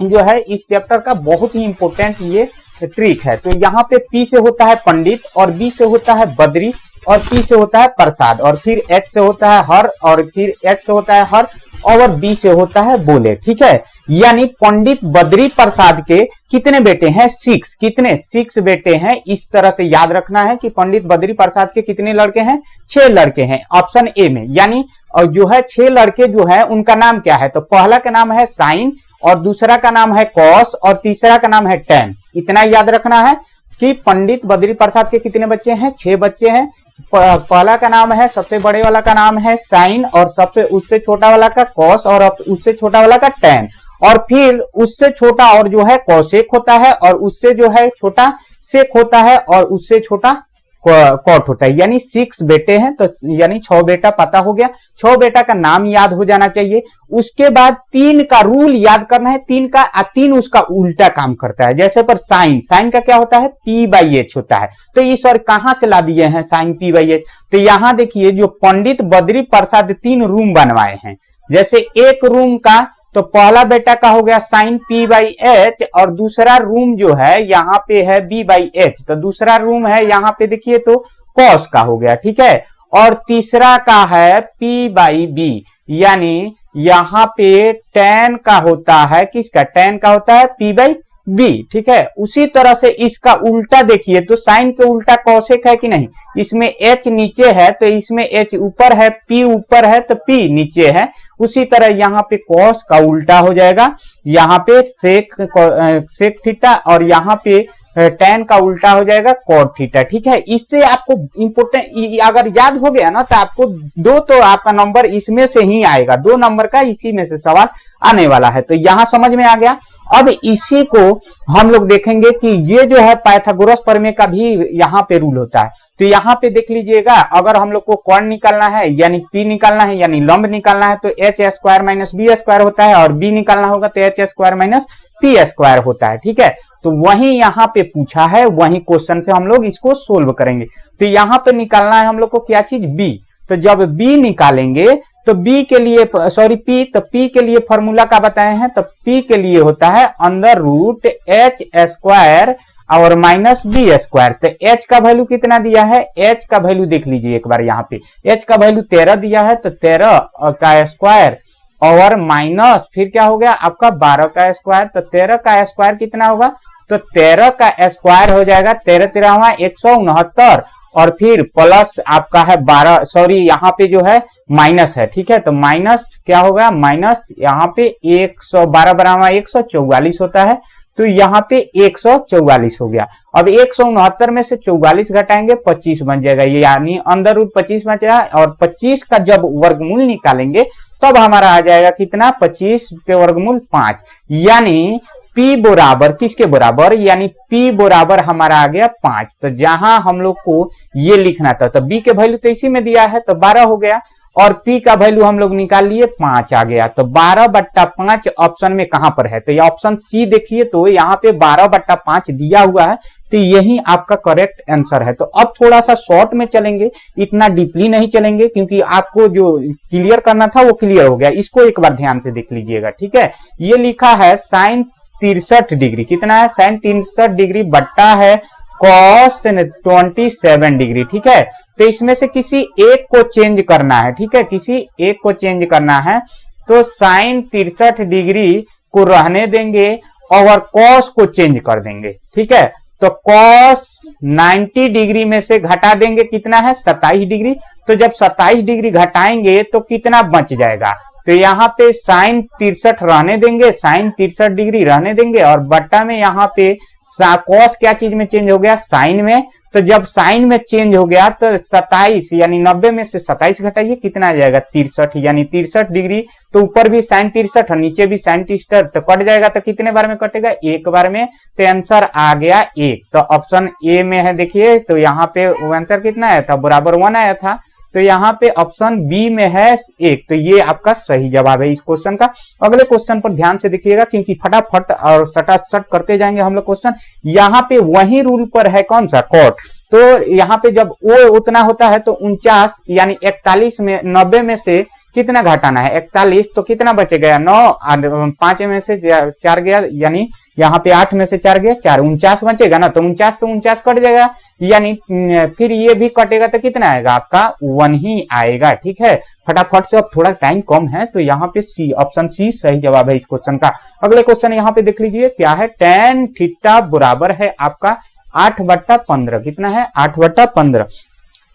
A: जो है इस चैप्टर का बहुत ही इंपॉर्टेंट ये ट्रिक है। तो यहाँ पे P से होता है पंडित, और B से होता है बद्री, और P से होता है प्रसाद, और फिर H से होता है हर, और फिर H से होता है हर, और B से होता है बोले, ठीक है। यानी पंडित बद्री प्रसाद के कितने बेटे हैं, 6, कितने 6 बेटे हैं। इस तरह से याद रखना है कि पंडित बद्री प्रसाद के कितने लड़के हैं, 6 लड़के हैं, ऑप्शन ए में। यानी जो है 6 लड़के जो है उनका नाम क्या है, तो पहला का नाम है साइन, और दूसरा का नाम है कॉस, और तीसरा का नाम है टैन। इतना याद रखना है कि पंडित बद्री प्रसाद के कितने बच्चे हैं, 6 बच्चे हैं। पहला का नाम है, सबसे बड़े वाला का नाम है साइन, और सबसे उससे छोटा वाला का कॉस, और उससे छोटा वाला का टैन, और फिर उससे छोटा और जो है कौशेक होता है, और उससे जो है छोटा सेक होता है, और उससे छोटा कॉट होता है। यानी 6 बेटे हैं, तो यानी 6 बेटा पता हो गया, 6 बेटा का नाम याद हो जाना चाहिए। उसके बाद 3 का रूल याद करना है, 3 उसका उल्टा काम करता है। जैसे पर साइन का क्या होता है, P/H होता है। तो ये सर कहां से ला दिए हैं साइन P/H, तो यहां देखिए जो पंडित बद्री प्रसाद 3 रूम बनवाए हैं। जैसे एक रूम का तो पहला बेटा का हो गया साइन P/H, और दूसरा रूम जो है यहाँ पे है B/H, तो दूसरा रूम है यहाँ पे देखिए तो कॉस का हो गया, ठीक है। और तीसरा का है P/B, यानी यहाँ पे टैन का होता है, किसका, टैन का होता है P/B, ठीक है। उसी तरह से इसका उल्टा देखिए तो साइन के उल्टा कौशेक है कि नहीं, इसमें H नीचे है तो इसमें H ऊपर है, P ऊपर है तो P नीचे है। उसी तरह यहाँ पे कॉस का उल्टा हो जाएगा, यहाँ पे सेक थीटा, और यहाँ पे टैन का उल्टा हो जाएगा कॉट थीटा, ठीक है। इससे आपको इंपोर्टेंट अगर याद हो गया ना, तो आपको 2 तो आपका नंबर इसमें से ही आएगा, 2 नंबर का इसी में से सवाल आने वाला है। तो यहाँ समझ में आ गया। अब इसी को हम लोग देखेंगे कि ये जो है पाइथागोरस प्रमेय का भी यहाँ पे रूल होता है। तो यहाँ पे देख लीजिएगा, अगर हम लोग को कर्ण निकालना है यानी P निकालना है यानी लंब निकालना है, तो h² - b² होता है, और B निकालना होगा तो h² - p² होता है, ठीक है। तो वही यहाँ पे पूछा है, वही क्वेश्चन से हम लोग इसको सोल्व करेंगे। तो यहाँ पे निकालना है हम लोग को क्या चीज, B। तो जब B निकालेंगे तो B के लिए P, तो P के लिए फॉर्मूला का बताए हैं, तो P के लिए होता है √h² और -b²। तो h का वैल्यू कितना दिया है, h का वैल्यू देख लीजिए एक बार, यहाँ पे h का वैल्यू 13 दिया है, तो 13 का स्क्वायर और माइनस फिर क्या हो गया आपका 12 का स्क्वायर। तो 13 का स्क्वायर कितना होगा, तो 13 का स्क्वायर हो जाएगा 13 13 169, और फिर प्लस आपका है 12, यहाँ पे जो है माइनस है, ठीक है। तो माइनस क्या होगा, माइनस यहाँ पे 112 बराबर 144 होता है, तो यहाँ पे 144 हो गया। अब 169 में से 44 घटाएंगे 25 बन जाएगा, ये यानी √25 बचेगा, और 25 का जब वर्गमूल निकालेंगे तब हमारा आ जाएगा कितना, 25 के वर्गमूल 5, यानी P बराबर किसके बराबर, यानी P बराबर हमारा आ गया 5। तो जहां हम लोग को ये लिखना था, तो B के वैल्यू तो इसी में दिया है, तो 12 हो गया, और P का वैल्यू हम लोग निकाल लिए 5 आ गया। तो 12/5 ऑप्शन में कहां पर है, तो ये ऑप्शन सी देखिए, तो यहाँ पे 12/5 दिया हुआ है, तो यही आपका करेक्ट आंसर है। तो अब थोड़ा सा शॉर्ट में चलेंगे, इतना डीपली नहीं चलेंगे, क्योंकि आपको जो क्लियर करना था वो क्लियर हो गया। इसको एक बार ध्यान से देख लीजिएगा, ठीक है। ये लिखा है साइन 63 डिग्री, कितना है, साइन 63 डिग्री बट्टा है cos 27 डिग्री, ठीक है। तो इसमें से किसी एक को चेंज करना है, ठीक है, किसी एक को चेंज करना है। तो साइन 63 डिग्री को रहने देंगे और cos को चेंज कर देंगे, ठीक है। तो cos 90 डिग्री में से घटा देंगे, कितना है 27 डिग्री। तो जब 27 डिग्री घटाएंगे तो कितना बच जाएगा, तो यहाँ पे साइन 63 रहने देंगे, साइन 63 डिग्री रहने देंगे, और बट्टा में यहाँ पे कॉस क्या चीज में चेंज हो गया, साइन में। तो जब साइन में चेंज हो गया तो 27 यानी 90 में से 27 घटाइए, कितना आ जाएगा 63, यानी 63 डिग्री। तो ऊपर भी साइन 63 और नीचे भी साइन 63, तो कट जाएगा। तो कितने बार में कटेगा, एक बार में। तो आंसर आ गया 1। तो ऑप्शन ए में है, देखिए तो यहाँ पे आंसर कितना आया था, बराबर 1 आया था। तो यहाँ पे ऑप्शन बी में है 1। तो ये आपका सही जवाब है इस क्वेश्चन का। अगले क्वेश्चन पर ध्यान से देखिएगा, क्योंकि फटाफट और सटासट करते जाएंगे हम लोग क्वेश्चन। यहाँ पे वही रूल पर है, कौन सा, कॉट। तो यहाँ पे जब ओ उतना होता है तो 49 यानी 41 में 90 में से कितना घटाना है, 41। तो कितना बचे गया, 9, 5 में से 4 गया, यानी यहाँ पे 8 में से 4 गया, 4, 49 बचेगा ना। तो 49 तो 49 कट जाएगा, यानी फिर ये भी कटेगा तो कितना आएगा आपका 1 ही आएगा। ठीक है, फटाफट से, अब थोड़ा टाइम कम है तो यहाँ पे सी, ऑप्शन सी सही जवाब है इस क्वेश्चन का। अगले क्वेश्चन यहाँ पे देख लीजिए क्या है, tan थीटा बराबर है आपका 8/15, कितना है 8/15।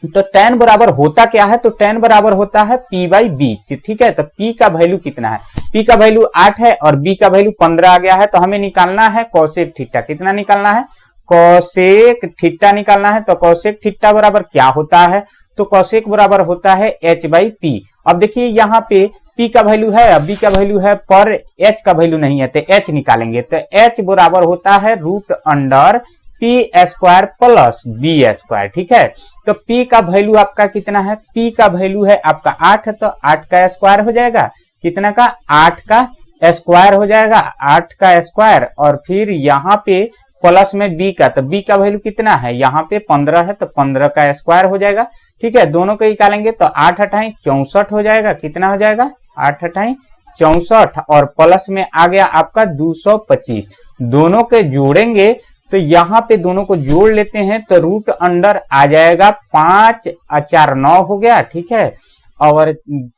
A: तो tan बराबर होता क्या है, तो tan बराबर होता है p/b। ठीक है, तो p का वैल्यू कितना है, p का वैल्यू 8 है और b का वैल्यू 15 आ गया है। तो हमें निकालना है कोसेक थीटा, कितना निकालना है, कोसेक थीटा निकालना है। तो कोसेक थीटा बराबर क्या होता है, तो कोसेक बराबर होता है h/p। अब देखिए यहाँ पे p का वैल्यू है, b का वैल्यू है, पर h का वैल्यू नहीं है, तो h निकालेंगे। तो h बराबर होता है √अंडर p² प्लस b²। ठीक है, तो p का वैल्यू आपका कितना है, p का वैल्यू है आपका 8, तो 8 का स्क्वायर हो जाएगा, कितना का 8 का स्क्वायर हो जाएगा, 8 का स्क्वायर, और फिर यहाँ पे प्लस में b का, तो b का वैल्यू कितना है, यहाँ पे 15 है, तो 15 का स्क्वायर हो जाएगा। ठीक है, दोनों को निकालेंगे तो 8 8 64 हो जाएगा, कितना हो जाएगा 8 8 64, और प्लस में आ गया आपका 225। दोनों के जोड़ेंगे तो यहाँ पे दोनों को जोड़ लेते हैं तो √अंडर आ जाएगा 5 4 9 हो गया। ठीक है, और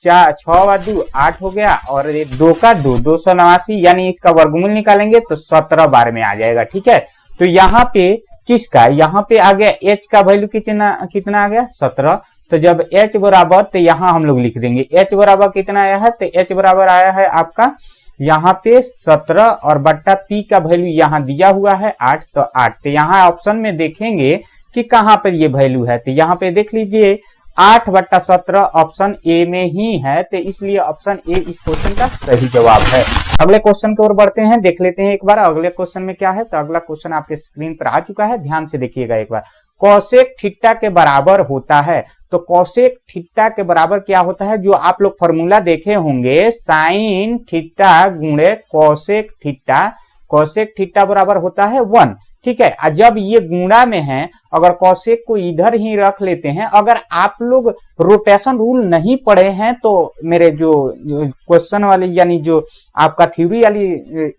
A: 6 2 8 हो गया, और 2 का 2 289, यानी इसका वर्गमूल निकालेंगे तो 17 बार में आ जाएगा। ठीक है, तो यहाँ पे किसका, यहाँ पे आ गया h का वैल्यू कितना आ गया 17। तो जब h बराबर, तो यहाँ हम लोग लिख देंगे h बराबर कितना आया है, तो h बराबर आया है आपका यहाँ पे 17, और बट्टा p का वैल्यू यहाँ दिया हुआ है 8, तो 8। तो यहाँ ऑप्शन में देखेंगे कि कहाँ पर ये वैल्यू है, तो यहाँ पे देख लीजिए 8/17 ऑप्शन ए में ही है, तो इसलिए ऑप्शन ए इस क्वेश्चन का सही जवाब है। अगले क्वेश्चन की ओर बढ़ते हैं, देख लेते हैं एक बार अगले क्वेश्चन में क्या है। तो अगला क्वेश्चन आपके स्क्रीन पर आ चुका है, ध्यान से देखिएगा एक बार। कोसेक थीटा के बराबर होता है, तो कोसेक थीटा के बराबर क्या होता है, जो आप लोग फॉर्मूला देखे होंगे, साइन थीटा गुणे कोसेक थीटा। कोसेक थीटा बराबर होता है 1। ठीक है, जब ये गुणा में है, अगर कोसेक को इधर ही रख लेते हैं, अगर आप लोग रोटेशन रूल नहीं पढ़े हैं तो मेरे जो क्वेश्चन वाली यानी जो आपका थ्योरी वाली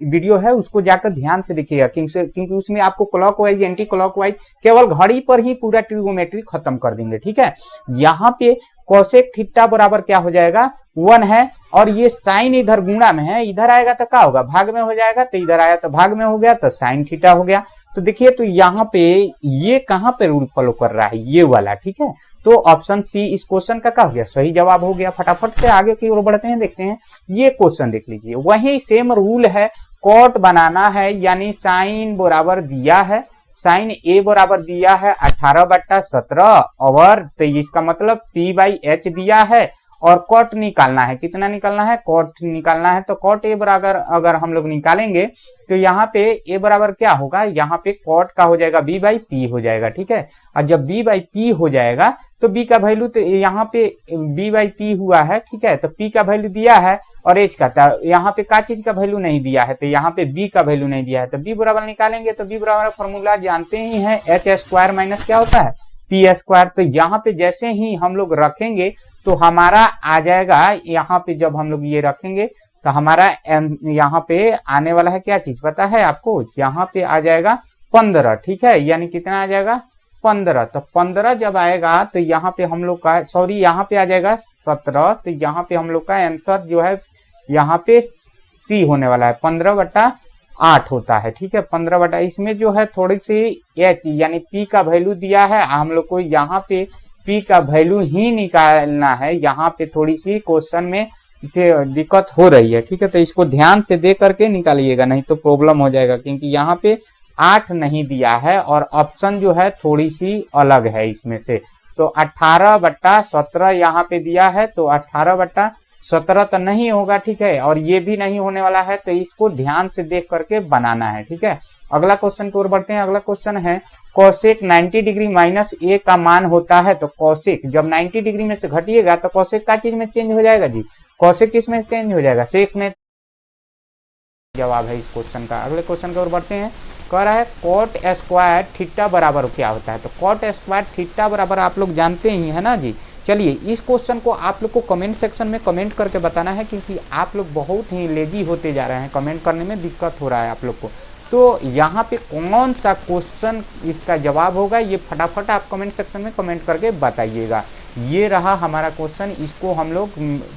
A: वीडियो है उसको जाकर ध्यान से देखिएगा, क्योंकि उसमें आपको क्लॉकवाइज एंटी क्लॉकवाइज केवल घड़ी पर ही पूरा ट्रिगोमेट्री खत्म कर देंगे। ठीक है, यहाँ पे कोसेक थीटा बराबर क्या हो जाएगा 1 है, और ये साइन इधर गुणा में है, इधर आएगा तो क्या होगा भाग में हो जाएगा, तो इधर आया तो भाग में हो गया, तो साइन थीटा हो गया। तो देखिए, तो यहाँ पे ये कहाँ पे रूल फॉलो कर रहा है, ये वाला। ठीक है, तो ऑप्शन सी इस क्वेश्चन का क्या हो गया, सही जवाब हो गया। फटाफट से आगे की ओर बढ़ते हैं, देखते हैं ये क्वेश्चन देख लीजिए, वही सेम रूल है, कॉट बनाना है, यानी साइन बराबर दिया है, साइन ए बराबर दिया है 18/17, और तो इसका मतलब p/h दिया है, और कॉट निकालना है, कितना निकालना है, कॉट निकालना है। तो कॉट ए बराबर अगर हम लोग निकालेंगे तो यहाँ पे ए बराबर क्या होगा, यहाँ पे कॉट का हो जाएगा b/p हो जाएगा। ठीक है, और जब b/p हो जाएगा तो b का वैल्यू, तो यहाँ पे b/p हुआ है। ठीक है, तो p का वैल्यू दिया है और h का, तो यहाँ पे का चीज का वैल्यू नहीं दिया है, तो यहाँ पे b का वैल्यू नहीं दिया है, तो b बराबर निकालेंगे। तो b बराबर फॉर्मूला जानते ही है, h² माइनस क्या होता है p²। तो यहाँ पे जैसे ही हम लोग रखेंगे तो हमारा आ जाएगा, यहाँ पे जब हम लोग ये रखेंगे तो हमारा यहाँ पे आने वाला है क्या चीज पता है आपको, यहाँ पे आ जाएगा 15। ठीक है, यानी कितना आ जाएगा 15। तो 15 जब आएगा तो यहाँ पे हम लोग का, सॉरी यहाँ पे आ जाएगा 17। तो यहाँ पे हम लोग का आंसर जो है यहाँ पे सी होने वाला है, 15/18 8 होता है, ठीक है। 15 बटा, इसमें जो है थोड़ी सी एच यानी पी का वैल्यू दिया है, हम लोग को यहाँ पे पी का वैल्यू ही निकालना है। यहाँ पे थोड़ी सी क्वेश्चन में दिक्कत हो रही है, ठीक है। तो इसको ध्यान से देख करके निकालिएगा, नहीं तो प्रॉब्लम हो जाएगा, क्योंकि यहाँ पे 8 नहीं दिया है और ऑप्शन जो है थोड़ी सी अलग है इसमें से। तो 18/17 यहाँ पे दिया है, तो 18/17 तो नहीं होगा, ठीक है। और ये भी नहीं होने वाला है, तो इसको ध्यान से देख करके बनाना है, ठीक है। अगला क्वेश्चन की ओर बढ़ते हैं। अगला क्वेश्चन है कोसेक 90 डिग्री माइनस ए का मान होता है। तो कोसेक जब 90 डिग्री में से घटिएगा तो कोसेक का चीज में चेंज हो जाएगा जी, कोसेक किस में चेंज हो जाएगा, सेक में। जवाब है इस क्वेश्चन का। अगले क्वेश्चन की ओर बढ़ते हैं। कह रहा है कॉट स्क्वायर थीटा बराबर क्या होता है। तो कॉट स्क्वायर थीटा बराबर आप लोग जानते ही है ना जी। चलिए इस क्वेश्चन को आप लोग को कमेंट सेक्शन में कमेंट करके बताना है, क्योंकि आप लोग बहुत ही लेजी होते जा रहे हैं, कमेंट करने में दिक्कत हो रहा है आप लोग को। तो यहाँ पे कौन सा क्वेश्चन इसका जवाब होगा, ये फटाफट आप कमेंट सेक्शन में कमेंट करके बताइएगा। ये रहा हमारा क्वेश्चन, इसको हम लोग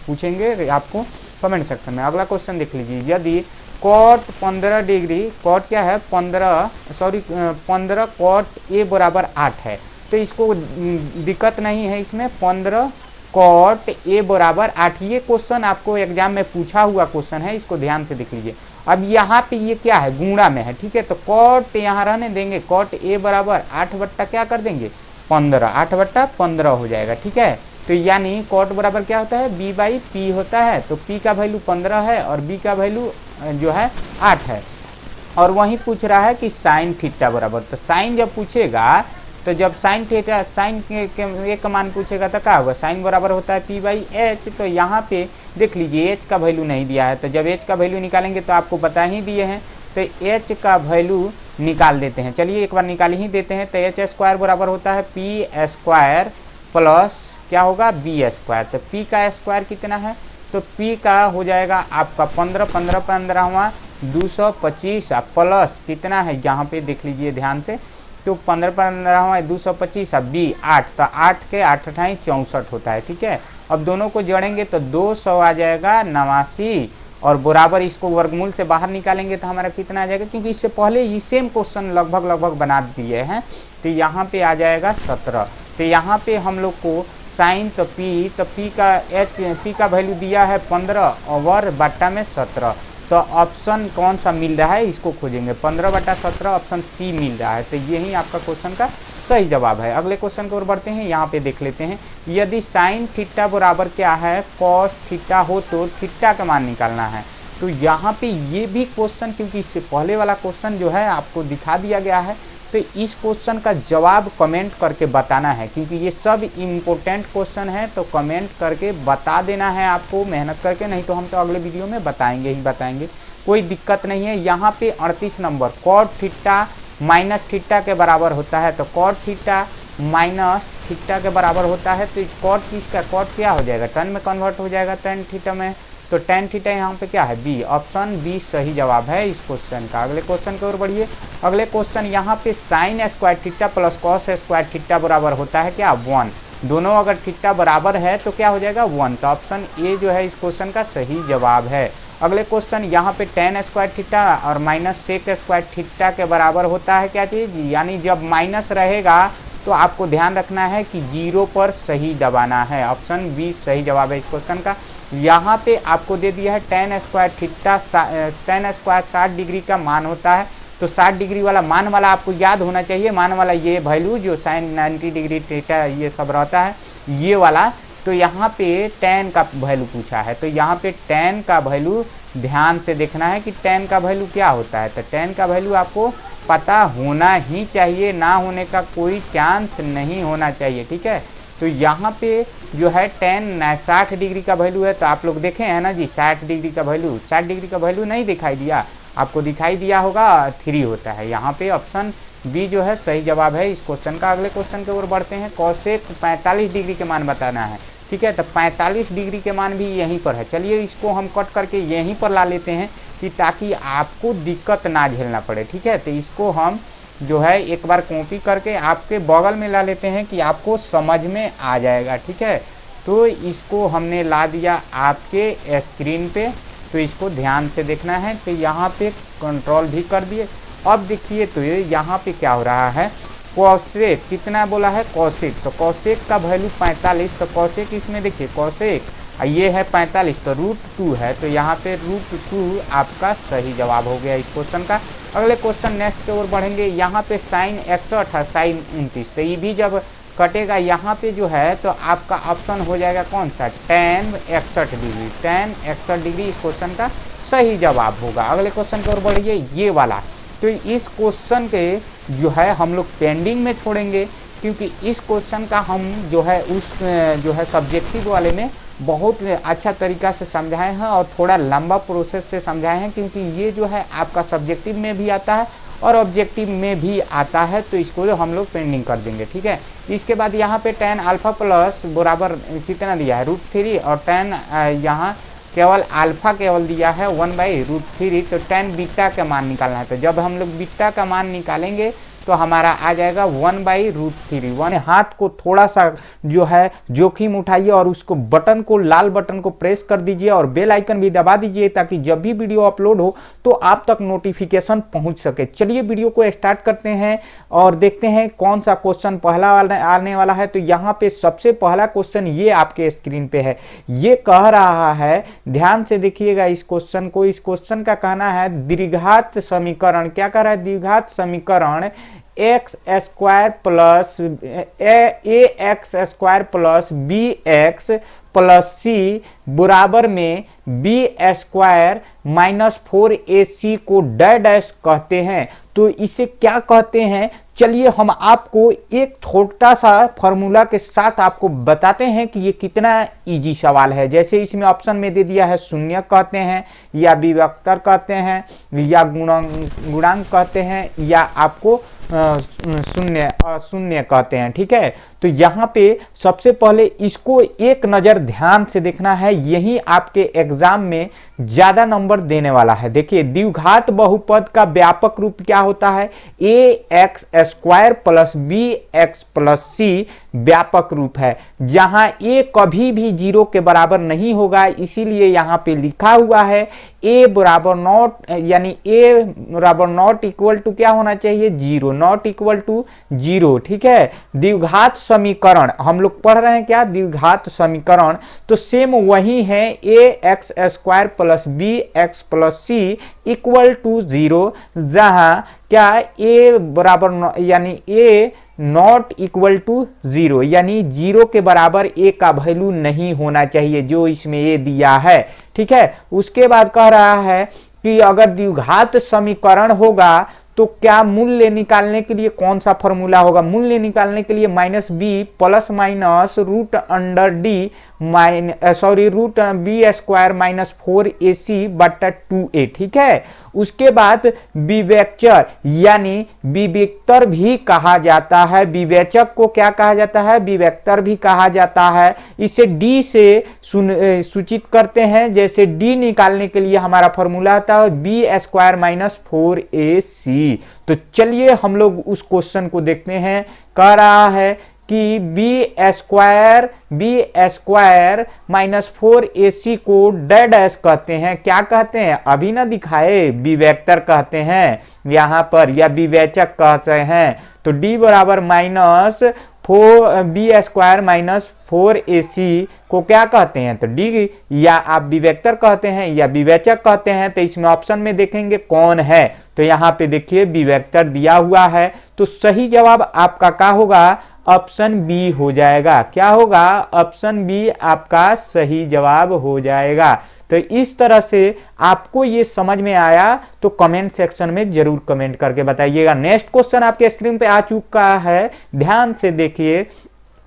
A: पूछेंगे आपको कमेंट सेक्शन में। अगला क्वेश्चन देख लीजिए। यदि कॉट 15 डिग्री, कॉट क्या है 15 कॉट ए बराबर 8 है, तो इसको दिक्कत नहीं है इसमें। 15 कॉट ए बराबर 8, ये क्वेश्चन आपको एग्जाम में पूछा हुआ क्वेश्चन है, इसको ध्यान से देख लीजिए। अब यहाँ पे ये क्या है, गुणा में है, ठीक है। तो कॉट यहाँ रहने देंगे, कॉट ए बराबर 8 बट्टा क्या कर देंगे 15, 8/15 हो जाएगा, ठीक है। तो यानी कॉट बराबर क्या होता है, बी बाई पी होता है। तो पी का वैल्यू 15 है और बी का वैल्यू जो है 8 है। और वही पूछ रहा है कि साइन थीटा बराबर, तो साइन जब पूछेगा तो जब साइन थीटा, साइन के का मान पूछेगा तो क्या होगा, साइन बराबर होता है पी बाई एच। तो यहाँ पे देख लीजिए एच का वैल्यू नहीं दिया है, तो जब एच का वैल्यू निकालेंगे तो आपको बता ही दिए हैं, तो एच का वैल्यू निकाल देते हैं। चलिए एक बार निकाल ही देते हैं। तो एच स्क्वायर बराबर होता है पी स्क्वायर प्लस क्या होगा बी स्क्वायर। तो पी का स्क्वायर कितना है, तो पी का हो जाएगा आपका 15, 15 225 प्लस कितना है यहाँ पे देख लीजिए ध्यान से, तो 15 225 बी 8, तो 8 के 8 अठाई 64 होता है, ठीक है। अब दोनों को जोड़ेंगे तो 200 आ जाएगा 89 और बराबर इसको वर्गमूल से बाहर निकालेंगे तो हमारा कितना आ जाएगा, क्योंकि इससे पहले ये सेम क्वेश्चन लगभग बना दिए हैं। तो यहाँ पे आ जाएगा 17। तो यहाँ पे हम लोग को साइन तो पी का एच, पी का वैल्यू दिया है 15 और बट्टा में 17। तो ऑप्शन कौन सा मिल रहा है इसको खोजेंगे, 15/17 ऑप्शन सी मिल रहा है। तो यही आपका क्वेश्चन का सही जवाब है। अगले क्वेश्चन की ओर बढ़ते हैं। यहाँ पे देख लेते हैं। यदि साइन थीटा बराबर क्या है कॉस थीटा हो तो थीटा का मान निकालना है। तो यहाँ पे ये भी क्वेश्चन, क्योंकि इससे पहले वाला क्वेश्चन जो है आपको दिखा दिया गया है, तो इस क्वेश्चन का जवाब कमेंट करके बताना है, क्योंकि ये सब इम्पोर्टेंट क्वेश्चन है। तो कमेंट करके बता देना है आपको मेहनत करके, नहीं तो हम तो अगले वीडियो में बताएंगे ही बताएंगे, कोई दिक्कत नहीं है। यहाँ पे 38 number cot theta minus theta के बराबर होता है। तो कॉट थीटा माइनस थीटा के बराबर होता है, तो कॉट किसका, कॉट क्या हो जाएगा टन में कन्वर्ट हो जाएगा टेन थीटा में। तो टेन थीटा यहाँ पे क्या है बी, ऑप्शन बी सही जवाब है इस क्वेश्चन का। अगले क्वेश्चन की ओर बढ़िए। अगले क्वेश्चन यहाँ पे sine square theta plus cos square theta बराबर होता है क्या 1। दोनों अगर थीटा बराबर है तो क्या हो जाएगा 1। तो ऑप्शन ए जो है इस क्वेश्चन का सही जवाब है। अगले क्वेश्चन यहाँ पे टेन स्क्वायर थीटा और माइनस सेक स्क्वायर थीटा के बराबर होता है क्या चीज, यानी जब माइनस रहेगा तो आपको ध्यान रखना है कि 0 पर सही दबाना है। ऑप्शन बी सही जवाब है इस क्वेश्चन का। यहाँ पे आपको दे दिया है ten square theta, ten square 60 degree का मान होता है। तो 60 डिग्री वाला मान वाला आपको याद होना चाहिए, मान वाला ये वैल्यू जो साइन 90 डिग्री थीटा ये सब रहता है ये वाला। तो यहाँ पे टेन का वैल्यू पूछा है, तो यहाँ पे टेन का वैल्यू ध्यान से देखना है कि टेन का वैल्यू क्या होता है। तो टेन का वैल्यू आपको पता होना ही चाहिए, ना होने का कोई चांस नहीं होना चाहिए, ठीक है। तो यहाँ पे जो है टेन 60 डिग्री का वैल्यू है, तो आप लोग देखें है ना जी 60 डिग्री का वैल्यू, 60 डिग्री का वैल्यू नहीं दिखाई दिया आपको, दिखाई दिया होगा 3 होता है। यहाँ पे ऑप्शन बी जो है सही जवाब है इस क्वेश्चन का। अगले क्वेश्चन की ओर बढ़ते हैं। कोसेक 45 डिग्री के मान बताना है, ठीक है। तो 45 डिग्री के मान भी यहीं पर है। चलिए इसको हम कट करके यहीं पर ला लेते हैं कि ताकि आपको दिक्कत ना झेलना पड़े, ठीक है। तो इसको हम जो है एक बार कॉपी करके आपके बगल में ला लेते हैं कि आपको समझ में आ जाएगा, ठीक है। तो इसको हमने ला दिया आपके स्क्रीन पे, तो इसको ध्यान से देखना है। तो यहाँ पे कंट्रोल भी कर दिए। अब देखिए तो यहाँ पे क्या हो रहा है, कोसेक कितना बोला है, कोसेक, तो कोसेक का वैल्यू 45, तो कोसेक इसमें देखिए कोसेक ये है 45, तो √2 है, तो यहाँ पे √2 आपका सही जवाब हो गया इस क्वेश्चन का। अगले क्वेश्चन नेक्स्ट की ओर बढ़ेंगे। यहाँ पे साइन 61 है, साइन 29, तो ये भी जब कटेगा यहाँ पे जो है तो आपका ऑप्शन हो जाएगा कौन सा, tan 61 डिग्री, tan 61 डिग्री इस क्वेश्चन का सही जवाब होगा। अगले क्वेश्चन की ओर बढ़िए, ये वाला, तो इस क्वेश्चन के जो है हम लोग पेंडिंग में छोड़ेंगे, क्योंकि इस क्वेश्चन का हम जो है उस जो है सब्जेक्टिव वाले में बहुत अच्छा तरीका से समझाए हैं और थोड़ा लंबा प्रोसेस से समझाए हैं, क्योंकि ये जो है आपका सब्जेक्टिव में भी आता है और ऑब्जेक्टिव में भी आता है, तो इसको जो हम लोग पेंडिंग कर देंगे, ठीक है। इसके बाद यहाँ पे tan अल्फा प्लस बराबर कितना दिया है, √3, और tan यहाँ केवल अल्फा केवल दिया है 1/√3, तो tan बीटा का मान निकालना है। तो जब हम लोग बीटा का मान निकालेंगे तो हमारा आ जाएगा 1/√3। हाथ को थोड़ा सा जो है जोखिम उठाइए और उसको बटन को, लाल बटन को प्रेस कर दीजिए और बेल आइकन भी दबा दीजिए, ताकि जब भी वीडियो अपलोड हो तो आप तक नोटिफिकेशन पहुंच सके। चलिए वीडियो को स्टार्ट करते हैं और देखते हैं कौन सा क्वेश्चन पहला आने वाला है। तो यहाँ पे सबसे पहला क्वेश्चन ये आपके स्क्रीन पे है, ये कह रहा है, ध्यान से देखिएगा इस क्वेश्चन को। इस क्वेश्चन का कहना है द्विघात समीकरण, क्या कह रहा है, द्विघात समीकरण x² plus ax² plus bx plus c बराबर में b² माइनस 4ac को डैश कहते हैं। तो इसे क्या कहते हैं, चलिए हम आपको एक छोटा सा फॉर्मूला के साथ आपको बताते हैं कि ये कितना इजी सवाल है। जैसे इसमें ऑप्शन में दे दिया है शून्य कहते हैं, या विभक्तर कहते हैं, या गुणांक कहते हैं, या आपको शून्य कहते हैं, ठीक है। तो यहाँ पे सबसे पहले इसको एक नज़र ध्यान से देखना है, यही आपके एग्जाम में ज़्यादा नंबर देने वाला है। देखिए द्विघात बहुपद का व्यापक रूप क्या होता है, ax² plus bx plus c व्यापक रूप है, जहां a कभी भी 0 के बराबर नहीं होगा, इसीलिए यहाँ पे लिखा हुआ है a बराबर नॉट, यानी a बराबर नॉट इक्वल टू क्या होना चाहिए, 0, नॉट इक्वल टू 0, ठीक है। द्विघात समीकरण हम लोग पढ़ रहे हैं क्या, द्विघात समीकरण, तो सेम वही है, ax² plus bx plus c equal to 0, जहां क्या a बराबर यानी a नॉट इक्वल टू 0, यानी 0 के बराबर a का वैल्यू नहीं होना चाहिए, जो इसमें a दिया है, ठीक है। उसके बाद कह रहा है कि अगर द्विघात समीकरण होगा तो क्या मूल्य निकालने के लिए कौन सा फॉर्मूला होगा, मूल्य निकालने के लिए -b plus minus √d √b² minus 4ac बटा 2a, ठीक है। उसके बाद विवेचक यानी विवेक्तर भी कहा जाता है, विवेचक को क्या कहा जाता है, विवेक्तर भी कहा जाता है। इसे d से सूचित करते हैं, जैसे d निकालने के लिए हमारा फॉर्मूला था b² माइनस 4ac। तो चलिए हम लोग उस क्वेश्चन को देखते हैं। कह रहा है कि b² माइनस 4ac को डैश कहते हैं, क्या कहते हैं, अभी ना दिखाए, विवेक्तर कहते हैं यहाँ पर, या विवेचक कहते हैं। तो d बराबर माइनस b² माइनस 4ac को क्या कहते हैं, तो d, या आप विवेक्तर कहते हैं या विवेचक कहते हैं। तो इसमें ऑप्शन में देखेंगे कौन है, तो यहाँ पे देखिए विवेक्तर दिया हुआ है, तो सही जवाब आपका क्या होगा, ऑप्शन बी हो जाएगा। क्या होगा, ऑप्शन बी आपका सही जवाब हो जाएगा। तो इस तरह से आपको ये समझ में आया तो कमेंट सेक्शन में जरूर कमेंट करके बताइएगा। नेक्स्ट क्वेश्चन आपके स्क्रीन पे आ चुका है, ध्यान से देखिए।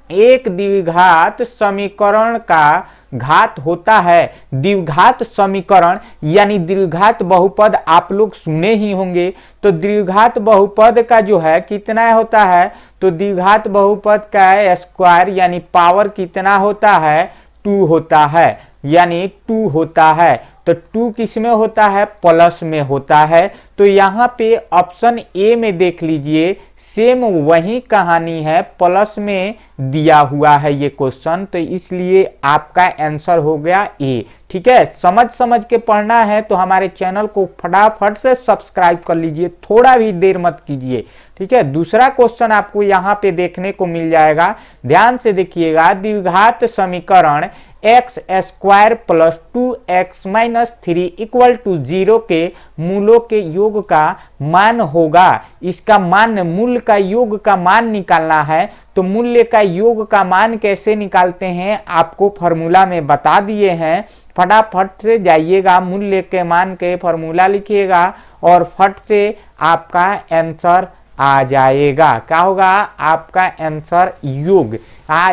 A: एक द्विघात समीकरण का घात होता है, द्विघात समीकरण यानी द्विघात बहुपद आप लोग सुने ही होंगे। तो द्विघात बहुपद का जो है कितना होता है, तो द्विघात बहुपद का स्क्वायर यानी पावर कितना होता है, 2 होता है, यानी 2 होता है। तो 2 किस में होता है, प्लस में होता है। तो यहाँ पे ऑप्शन ए में देख लीजिए, सेम वही कहानी है, प्लस में दिया हुआ है ये क्वेश्चन, तो इसलिए आपका आंसर हो गया ए, ठीक है, समझ समझ के पढ़ना है तो हमारे चैनल को फटाफट से सब्सक्राइब कर लीजिए, थोड़ा भी देर मत कीजिए। ठीक है, दूसरा क्वेश्चन आपको यहाँ पे देखने को मिल जाएगा, ध्यान से देखिएगा। द्विघात समीकरण x square plus 2x minus 3 equal to 0 के मूलों के योग का मान होगा। इसका मान, मूल का योग का मान निकालना है। तो मूल्य का योग का मान कैसे निकालते हैं आपको फॉर्मूला में बता दिए हैं। फटाफट से जाइएगा, मूल्य के मान के फॉर्मूला लिखिएगा और फट से आपका आंसर आ जाएगा। क्या होगा आपका आंसर? योग।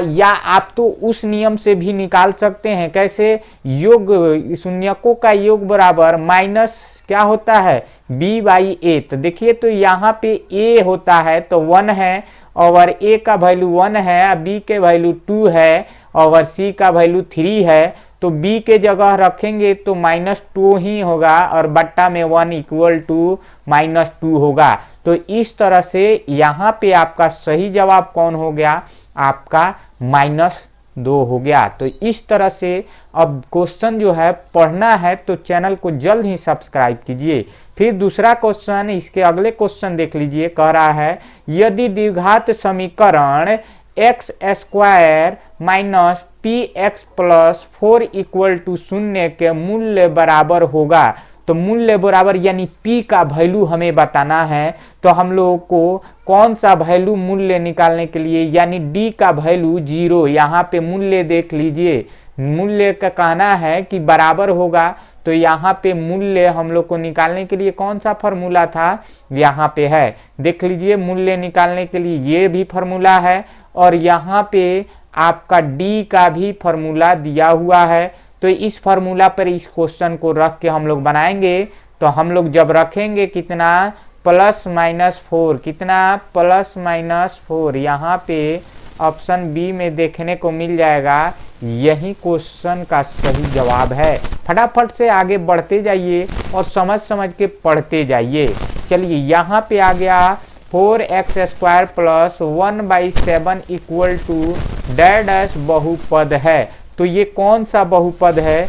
A: या आप तो उस नियम से भी निकाल सकते हैं। कैसे? योग, शून्यकों का योग बराबर माइनस क्या होता है? b/a। तो देखिए, तो यहाँ पे a होता है तो 1 है और a का वैल्यू 1 है, b के वैल्यू 2 है और c का वैल्यू 3 है। तो b के जगह रखेंगे तो -2 ही होगा और बट्टा में 1 इक्वल टू -2 होगा। तो इस तरह से यहाँ पे आपका सही जवाब कौन हो गया? आपका -2 हो गया। तो इस तरह से अब क्वेश्चन जो है पढ़ना है तो चैनल को जल्द ही सब्सक्राइब कीजिए। फिर दूसरा क्वेश्चन, इसके अगले क्वेश्चन देख लीजिए। कह रहा है यदि द्विघात समीकरण x square minus px plus 4 equal to 0 के मूल्य बराबर होगा। तो मूल्य बराबर यानी p का वैल्यू हमें बताना है। तो हम लोगों को कौन सा वैल्यू मूल्य निकालने के लिए, यानी d का वैल्यू 0, यहाँ पे मूल्य देख लीजिए। मूल्य का कहना है कि बराबर होगा। तो यहाँ पे मूल्य हम लोग को निकालने के लिए कौन सा फॉर्मूला था? यहाँ पे है, देख लीजिए। मूल्य निकालने के लिए ये भी फॉर्मूला है और यहाँ पे आपका d का भी फॉर्मूला दिया हुआ है। तो इस फॉर्मूला पर इस क्वेश्चन को रख के हम लोग बनाएंगे। तो हम लोग जब रखेंगे कितना, +-4, कितना +-4, यहाँ पे ऑप्शन बी में देखने को मिल जाएगा। यही क्वेश्चन का सही जवाब है। फटाफट से आगे बढ़ते जाइए और समझ समझ के पढ़ते जाइए। चलिए, यहाँ पे आ गया 4x² plus 1/7 equal to dash बहुपद है। तो ये कौन सा बहुपद है?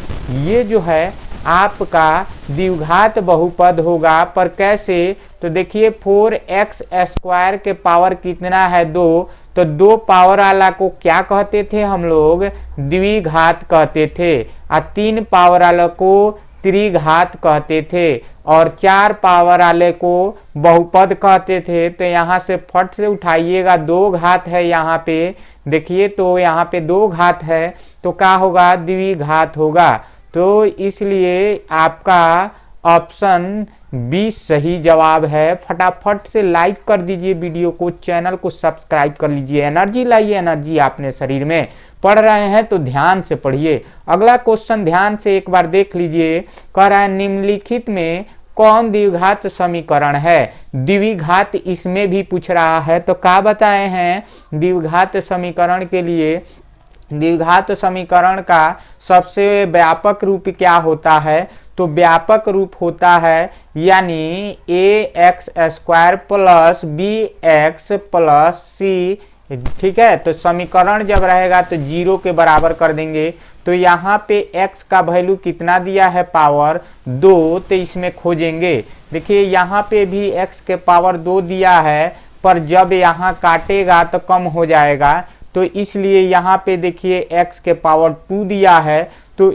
A: ये जो है आपका द्विघात बहुपद होगा। पर कैसे? तो देखिए, 4x² के पावर कितना है? 2। तो 2 पावर वाला को क्या कहते थे हम लोग? द्विघात कहते थे। और 3 पावर वाला को त्रिघात कहते थे और 4 पावर वाले को बहुपद कहते थे। तो यहाँ से फट से उठाइएगा, 2 घात है यहाँ पे, देखिए। तो यहाँ पे 2 घात है तो क्या होगा? द्विघात होगा। तो इसलिए आपका ऑप्शन बी सही जवाब है। फटाफट से लाइक कर दीजिए वीडियो को, चैनल को सब्सक्राइब कर लीजिए। एनर्जी लाइए, एनर्जी आपने शरीर में। पढ़ रहे हैं तो ध्यान से पढ़िए। अगला क्वेश्चन ध्यान से एक बार देख लीजिए। कह रहा है निम्नलिखित में कौन द्विघात समीकरण है? द्विघात इसमें भी पूछ रहा है। तो क्या बताए हैं द्विघात समीकरण के लिए? द्विघात समीकरण का सबसे व्यापक रूप क्या होता है? तो व्यापक रूप होता है यानी ax² plus bx plus c। ठीक है, तो समीकरण जब रहेगा तो 0 के बराबर कर देंगे। तो यहाँ पे x का वैल्यू कितना दिया है? पावर 2। तो इसमें खोजेंगे। देखिए, यहाँ पे भी x के पावर 2 दिया है, पर जब यहाँ काटेगा तो कम हो जाएगा। तो इसलिए यहाँ पे देखिए x के पावर 2 दिया है। तो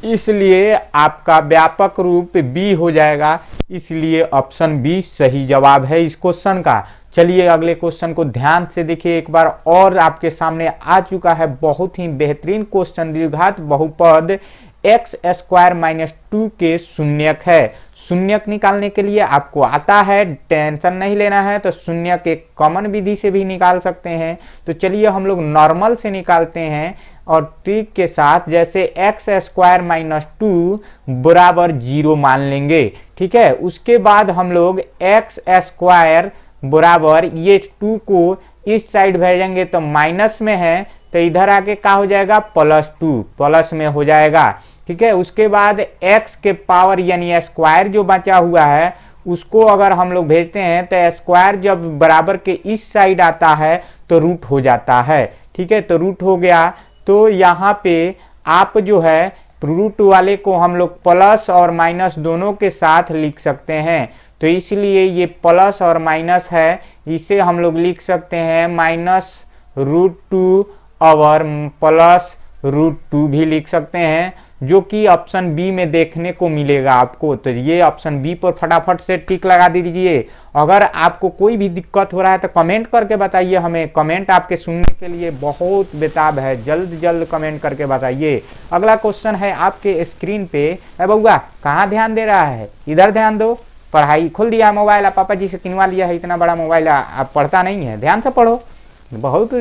A: इसलिए आपका व्यापक रूप b हो जाएगा। इसलिए ऑप्शन बी सही जवाब है इस क्वेश्चन का। चलिए, अगले क्वेश्चन को ध्यान से देखिए एक बार और। आपके सामने आ चुका है बहुत ही बेहतरीन क्वेश्चन। द्विघात बहुपद x² - 2 के शून्यक है। शून्यक निकालने के लिए आपको आता है, टेंशन नहीं लेना है। तो शून्यक एक कॉमन विधि से भी निकाल सकते हैं। तो चलिए हम लोग नॉर्मल से निकालते हैं और ट्रिक के साथ। जैसे x² - 2 बराबर 0 मान लेंगे। ठीक है, उसके बाद हम लोग x² बराबर ये 2 को इस साइड भेजेंगे तो माइनस में है, तो इधर आके क्या हो जाएगा? +2, प्लस में हो जाएगा। ठीक है, उसके बाद x के पावर यानी स्क्वायर जो बचा हुआ है उसको अगर हम लोग भेजते हैं तो स्क्वायर जब बराबर के इस साइड आता है तो रूट हो जाता है। ठीक है, तो रूट हो गया। तो यहाँ पे आप जो है रूट वाले को हम लोग प्लस और माइनस दोनों के साथ लिख सकते हैं, तो इसलिए ये प्लस और माइनस है, इसे हम लोग लिख सकते हैं -√2 और +√2 भी लिख सकते हैं, जो कि ऑप्शन बी में देखने को मिलेगा आपको। तो ये ऑप्शन बी पर फटाफट से टिक लगा दीजिए। अगर आपको कोई भी दिक्कत हो रहा है तो कमेंट करके बताइए हमें, कमेंट आपके सुनने के लिए बहुत बेताब है, जल्द जल्द कमेंट करके बताइए। अगला क्वेश्चन है आपके स्क्रीन पे। बउआ कहाँ ध्यान दे रहा है, इधर ध्यान दो। पढ़ाई खोल दिया मोबाइल, आप पापा जी से किनवा लिया है इतना बड़ा मोबाइल, आप पढ़ता नहीं है, ध्यान से पढ़ो। बहुत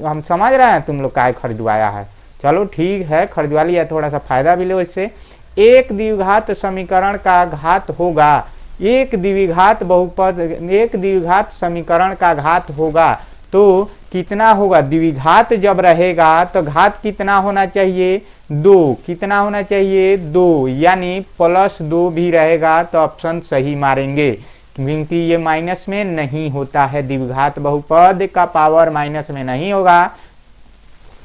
A: हम समझ रहे हैं तुम लोग का खरीदवाया है, चलो ठीक है खरीदवा लिया, थोड़ा सा फायदा भी लो इससे। एक द्विघात समीकरण का घात होगा, एक द्विघात समीकरण का घात होगा तो कितना होगा। द्विघात जब रहेगा तो घात कितना होना चाहिए, 2। कितना होना चाहिए, 2, यानी +2 भी रहेगा तो ऑप्शन सही मारेंगे, क्योंकि ये माइनस में नहीं होता है, द्विघात बहुपद का पावर माइनस में नहीं होगा,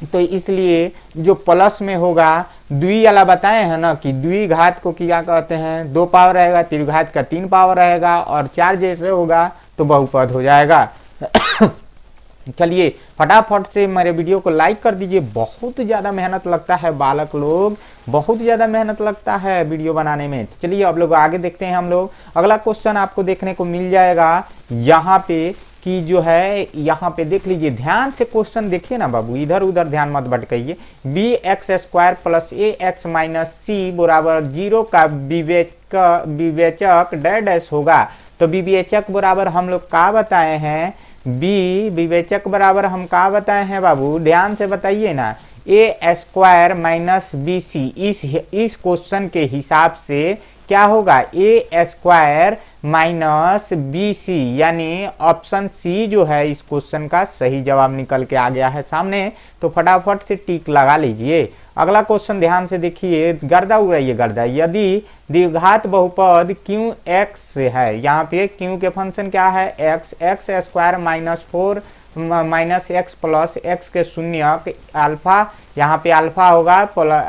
A: तो इसलिए जो प्लस में होगा, द्वि वाला बताए हैं ना कि द्विघात को क्या कहते हैं, 2 पावर रहेगा, त्रिघात का 3 पावर रहेगा, और 4 जैसे होगा तो बहुपद हो जाएगा। चलिए फटाफट से मेरे वीडियो को लाइक कर दीजिए, बहुत ज़्यादा मेहनत लगता है बालक लोग, बहुत ज़्यादा मेहनत लगता है वीडियो बनाने में। चलिए अब लोग आगे देखते हैं हम लोग। अगला क्वेश्चन आपको देखने को मिल जाएगा यहाँ पे कि जो है, यहाँ पे देख लीजिए, ध्यान से क्वेश्चन देखिए ना बाबू, इधर उधर ध्यान मत भटकाइए। bx² + ax - c बराबर 0 का विवेचक डैश होगा। तो विवेचक बराबर हम लोग क्या बताए हैं, विवेचक बराबर हम क्या बताए हैं बाबू, ध्यान से बताइए ना, a² - bc। इस क्वेश्चन के हिसाब से क्या होगा, a² - bc, यानी ऑप्शन सी जो है इस क्वेश्चन का सही जवाब निकल के आ गया है सामने। तो फटाफट से टिक लगा लीजिए। अगला क्वेश्चन ध्यान से देखिए, गर्दा उड़ाइए गर्दा। यदि द्विघात बहुपद qx है, यहाँ पे q के फंक्शन क्या है, x² - 4 - x + x के शून्य अल्फा, यहाँ पे अल्फा होगा,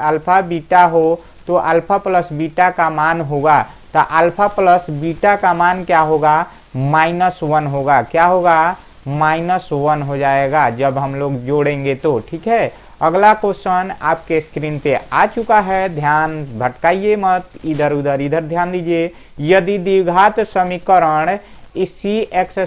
A: अल्फा बीटा हो तो अल्फा + बीटा का मान होगा, तो अल्फा + बीटा का मान क्या होगा, -1 होगा। क्या होगा, -1 हो जाएगा जब हम लोग जोड़ेंगे तो, ठीक है। अगला क्वेश्चन आपके स्क्रीन पे आ चुका है, ध्यान भटकाइए मत, इधर उधर, इधर ध्यान दीजिए। यदि द्विघात समीकरण cx²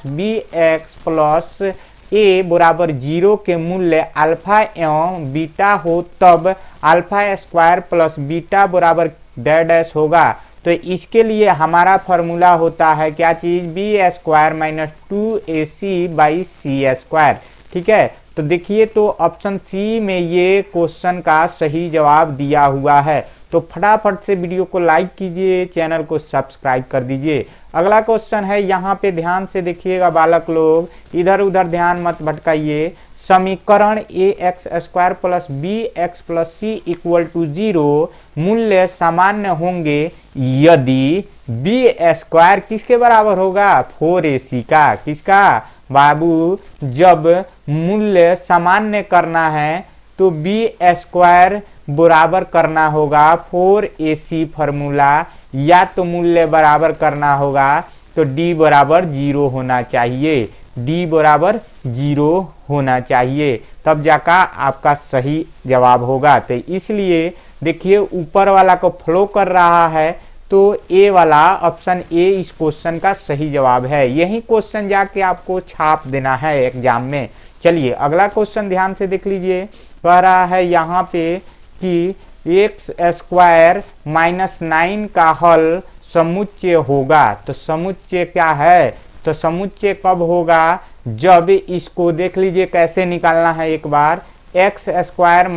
A: - bx + a बराबर 0 के मूल्य अल्फा एवं बीटा हो, तब α² + बीटा बराबर डैश होगा। तो इसके लिए हमारा फॉर्मूला होता है क्या चीज, b² - 2ac/c², ठीक है। तो देखिए, तो ऑप्शन सी में ये क्वेश्चन का सही जवाब दिया हुआ है। तो फटाफट से वीडियो को लाइक कीजिए, चैनल को सब्सक्राइब कर दीजिए। अगला क्वेश्चन है, यहाँ पे ध्यान से देखिएगा बालक लोग, इधर उधर ध्यान मत भटकाइए। समीकरण ax² + bx + c = 0 मूल्य सामान्य होंगे यदि b² किसके बराबर होगा, 4ac का। किसका बाबू, जब मूल्य सामान्य करना है तो b² बराबर करना होगा 4ac फॉर्मूला, या तो मूल्य बराबर करना होगा तो d बराबर 0 होना चाहिए, d बराबर 0 होना चाहिए, तब जाकर आपका सही जवाब होगा। तो इसलिए देखिए ऊपर वाला को फ्लो कर रहा है, तो ए वाला ऑप्शन ए इस क्वेश्चन का सही जवाब है। यही क्वेश्चन जाके आपको छाप देना है एग्जाम में। चलिए अगला क्वेश्चन ध्यान से देख लीजिए, कह रहा है यहाँ पे कि x² - 9 का हल समुच्चय होगा। तो समुच्चय क्या है, तो समुच्चय कब होगा, जब इसको देख लीजिए कैसे निकालना है एक बार। x² -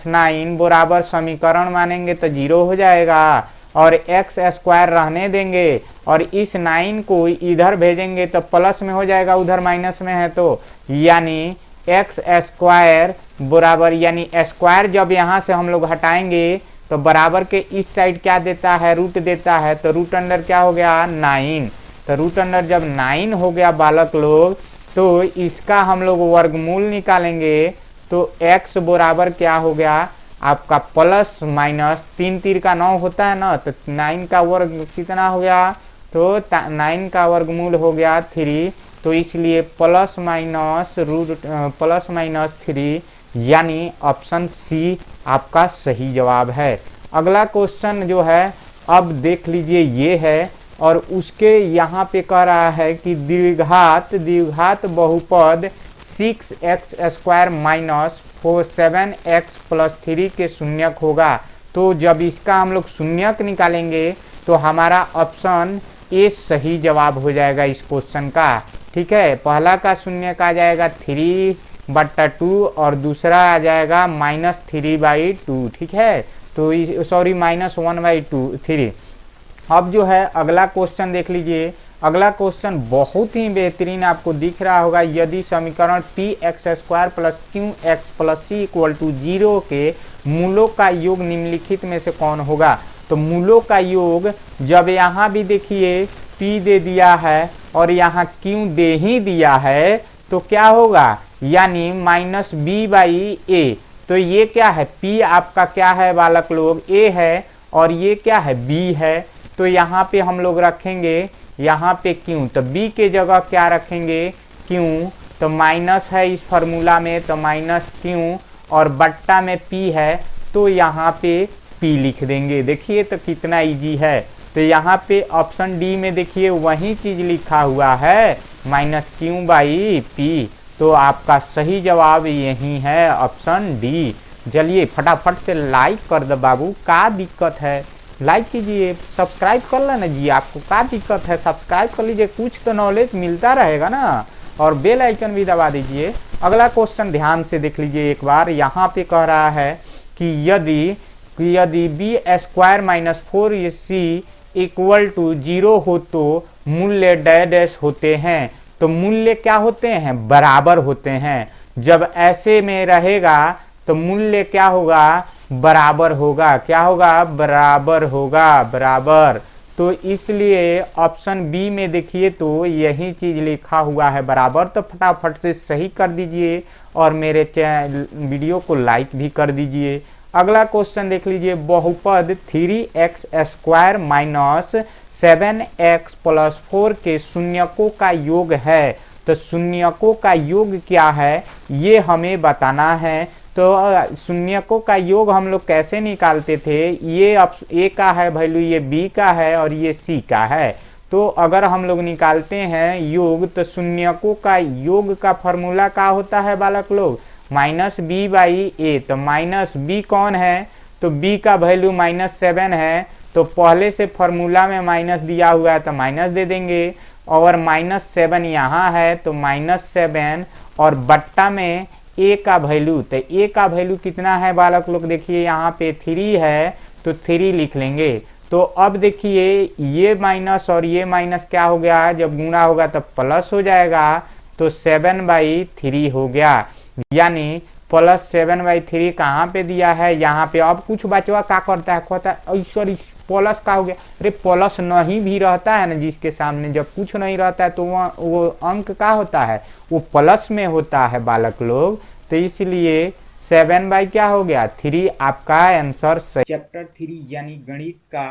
A: 9 बराबर समीकरण मानेंगे तो 0 हो जाएगा, और x² रहने देंगे और इस 9 को इधर भेजेंगे तो प्लस में हो जाएगा, उधर माइनस में है, तो यानी x² बराबर, यानी स्क्वायर जब यहाँ से हम लोग हटाएंगे तो बराबर के इस साइड क्या देता है, रूट देता है, तो रूट अंडर क्या हो गया, 9। तो रूट अंडर जब 9 हो गया बालक लोग, तो इसका हम लोग वर्गमूल निकालेंगे, तो x बराबर क्या हो गया, आपका प्लस माइनस 3 तीर का 9 होता है ना, तो 9 का वर्ग कितना हो गया, तो 9 का वर्गमूल हो गया 3, तो इसलिए प्लस माइनस 3 यानी ऑप्शन सी आपका सही जवाब है। अगला क्वेश्चन जो है अब देख लीजिए ये है, और उसके यहाँ पे कह रहा है कि द्विघात बहुपद 6x² माइनस 7x प्लस 3 के शून्यक होगा। तो जब इसका हम लोग शून्यक निकालेंगे तो हमारा ऑप्शन ए सही जवाब हो जाएगा इस क्वेश्चन का। ठीक है, पहला का शून्यक आ जाएगा 3/2 और दूसरा आ जाएगा -3/2। ठीक है, तो सॉरी -1/3। अब जो है अगला क्वेश्चन देख लीजिए। अगला क्वेश्चन बहुत ही बेहतरीन आपको दिख रहा होगा। यदि समीकरण px² plus qx plus c equal to 0 के मूलों का योग निम्नलिखित में से कौन होगा। तो मूलों का योग, जब यहाँ भी देखिए p दे दिया है और यहाँ q दे ही दिया है तो क्या होगा, यानी -b/a। तो ये क्या है, p आपका क्या है बालक लोग, a है, और ये क्या है, b है। तो यहाँ पे हम लोग रखेंगे यहाँ पे q, तो b के जगह क्या रखेंगे, q, तो माइनस है इस फार्मूला में, तो -q, और बट्टा में p है, तो यहाँ पे p लिख देंगे। देखिए तो कितना इजी है। तो यहाँ पे ऑप्शन डी में देखिए वही चीज लिखा हुआ है, -q/p। तो आपका सही जवाब यही है, ऑप्शन डी। चलिए फटाफट से लाइक कर दो बाबू, का दिक्कत है, लाइक कीजिए, सब्सक्राइब कर लेना जी, आपको क्या दिक्कत है, सब्सक्राइब कर लीजिए, कुछ तो नॉलेज मिलता रहेगा ना, और बेल आइकन भी दबा दीजिए। अगला क्वेश्चन ध्यान से देख लीजिए एक बार। यहाँ पे कह रहा है कि यदि b² minus 4c equal to 0 हो तो मूल्य डैश होते हैं। तो मूल्य क्या होते हैं, बराबर होते हैं। जब ऐसे में रहेगा तो मूल्य क्या होगा, बराबर होगा। क्या होगा, बराबर होगा, बराबर। तो इसलिए ऑप्शन बी में देखिए तो यही चीज लिखा हुआ है, बराबर। तो फटाफट से सही कर दीजिए और मेरे वीडियो को लाइक भी कर दीजिए। अगला क्वेश्चन देख लीजिए। बहुपद 3x² माइनस 7x प्लस 4 के शून्यकों का योग है। तो शून्यकों का योग क्या है ये हमें बताना है। तो शून्यकों का योग हम लोग कैसे निकालते थे, ये ए का है वैल्यू, ये बी का है और ये सी का है। तो अगर हम लोग निकालते हैं योग, तो शून्यकों का योग का फॉर्मूला क्या होता है बालक लोग, -b/a। तो -b कौन है, तो b का वैल्यू -7 है। तो पहले से फॉर्मूला में माइनस दिया हुआ है तो माइनस दे देंगे, और -7 यहाँ है तो -7, और बट्टा में a का वैल्यू, तो a का वैल्यू कितना है बालक लोग, देखिए यहाँ पे 3 है तो 3 लिख लेंगे। तो अब देखिए ये माइनस और ये माइनस क्या हो गया, जब गुणा होगा तो प्लस हो जाएगा, तो 7/3 हो गया। यानी +7/3 कहाँ पे दिया है, यहाँ पे। अब कुछ बचवा क्या करता है, कहता है सॉरी प्लस का हो गया, अरे प्लस नहीं भी रहता है ना जिसके सामने, जब कुछ नहीं रहता है तो वो अंक का होता है, वो प्लस में होता है बालक लोग। तो इसलिए 7 क्या हो गया, 3 आपका आंसर सही। चैप्टर 3 यानी गणित का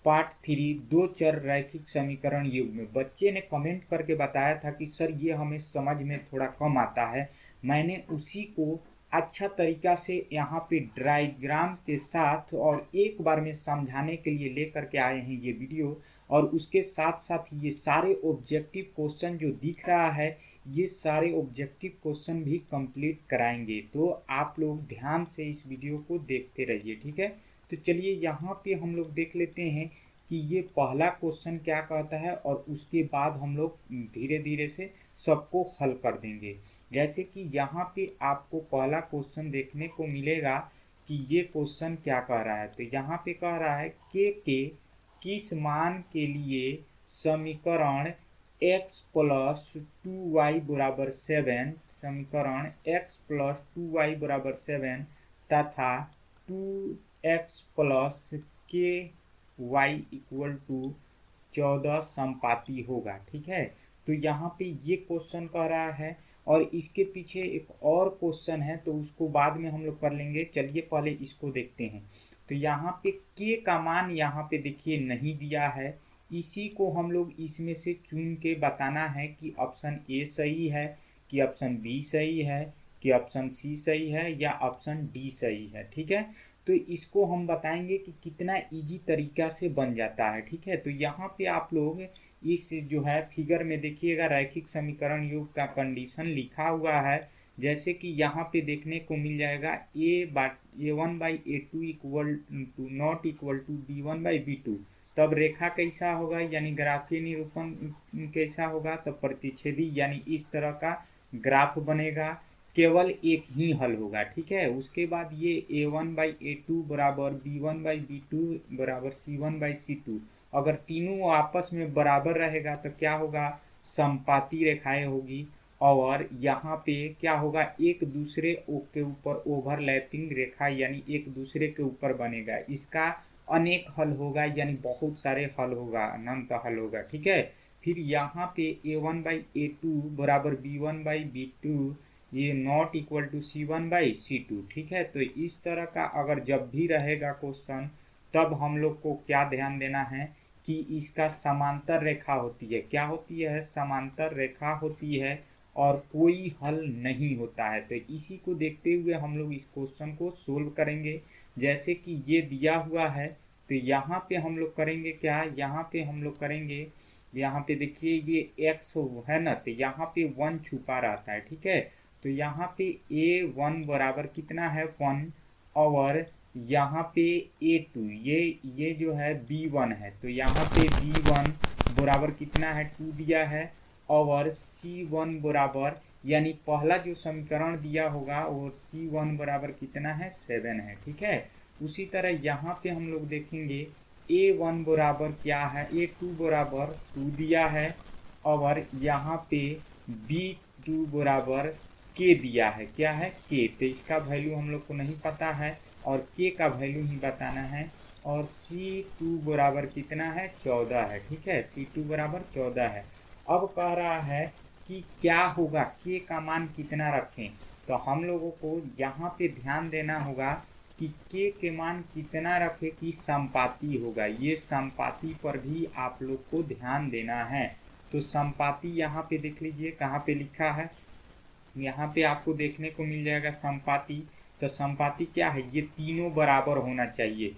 A: पार्ट 3, दो चर रैखिक समीकरण युग में बच्चे ने कमेंट करके बताया था कि सर ये हमें समझ में थोड़ा कम आता है। मैंने उसी को अच्छा तरीका से यहाँ पे डायग्राम के साथ और एक बार में समझाने के लिए लेकर के आए हैं ये वीडियो। और उसके साथ साथ ये सारे ऑब्जेक्टिव क्वेश्चन जो दिख रहा है, ये सारे ऑब्जेक्टिव क्वेश्चन भी कंप्लीट कराएंगे। तो आप लोग ध्यान से इस वीडियो को देखते रहिए, ठीक है। तो चलिए यहाँ पे हम लोग देख लेते हैं कि ये पहला क्वेश्चन क्या कहता है, और उसके बाद हम लोग धीरे धीरे से सबको हल कर देंगे। जैसे कि यहाँ पे आपको पहला क्वेश्चन देखने को मिलेगा कि ये क्वेश्चन क्या कह रहा है। तो यहाँ पे कह रहा है के किस मान के लिए समीकरण x + 2y = 7, समीकरण x + 2y = 7 तथा 2x + ky = 14 संपाती होगा, ठीक है। तो यहाँ पे ये क्वेश्चन कह रहा है, और इसके पीछे एक और क्वेश्चन है तो उसको बाद में हम लोग कर लेंगे। चलिए पहले इसको देखते हैं। तो यहाँ पे के का मान यहाँ पे देखिए नहीं दिया है, इसी को हम लोग इसमें से चुन के बताना है कि ऑप्शन ए सही है, कि ऑप्शन बी सही है, कि ऑप्शन सी सही है या ऑप्शन डी सही है। ठीक है, तो इसको हम बताएंगे कि कितना इजी तरीका से बन जाता है। ठीक है, तो यहाँ पे आप लोग इस जो है फिगर में देखिएगा रैखिक समीकरण योग का कंडीशन लिखा हुआ है। जैसे कि यहाँ पे देखने को मिल जाएगा a1/a2 equal to not equal to b1/b2, तब रेखा कैसा होगा यानी ग्राफीय निरूपण कैसा होगा, तब प्रतिच्छेदी यानी इस तरह का ग्राफ बनेगा। केवल एक ही हल होगा। ठीक है, उसके बाद ये a1/a2 बराबर b1/b2 बराबर c1/c2, अगर तीनों आपस में बराबर रहेगा तो क्या होगा, समपाती रेखाएं होगी। और यहाँ पे क्या होगा, एक दूसरे के ऊपर ओवरलैपिंग रेखा यानी एक दूसरे के ऊपर बनेगा। इसका अनेक हल होगा यानी बहुत सारे हल होगा, अनंत हल होगा। ठीक है, फिर यहाँ पे a1/a2 बराबर b1/b2 ये नॉट इक्वल टू c1/c2। ठीक है, तो इस तरह का अगर जब भी रहेगा क्वेश्चन, तब हम लोग को क्या ध्यान देना है कि इसका समांतर रेखा होती है। क्या होती है, समांतर रेखा होती है और कोई हल नहीं होता है। तो इसी को देखते हुए हम लोग इस क्वेश्चन को सोल्व करेंगे। जैसे कि ये दिया हुआ है तो यहाँ पे हम लोग करेंगे क्या, यहाँ पे हम लोग करेंगे, यहाँ पे देखिए ये x है ना, तो यहाँ पे 1 छुपा रहता है। ठीक है, तो यहाँ पे a1 बराबर कितना है 1, और यहाँ पे a2 ये जो है b1 है, तो यहाँ पे b1 बराबर कितना है 2 दिया है, और c1 बराबर यानी पहला जो समीकरण दिया होगा वो c1 बराबर कितना है 7 है। ठीक है, उसी तरह यहाँ पे हम लोग देखेंगे a1 बराबर क्या है, a2 बराबर 2 दिया है, और यहाँ पे b2 बराबर k दिया है, क्या है k, तो इसका वैल्यू हम लोग को नहीं पता है और k का वैल्यू ही बताना है। और c2 बराबर कितना है 14 है। ठीक है, c2 बराबर 14 है। अब कह रहा है कि क्या होगा, k का मान कितना रखें, तो हम लोगों को यहाँ पे ध्यान देना होगा कि k के मान कितना रखें कि संपाती होगा। ये संपाती पर भी आप लोग को ध्यान देना है। तो संपाती यहाँ पे देख लीजिए कहाँ पे लिखा है, यहाँ पे आपको देखने को मिल जाएगा संपाती। तो संपाती क्या है, ये तीनों बराबर होना चाहिए,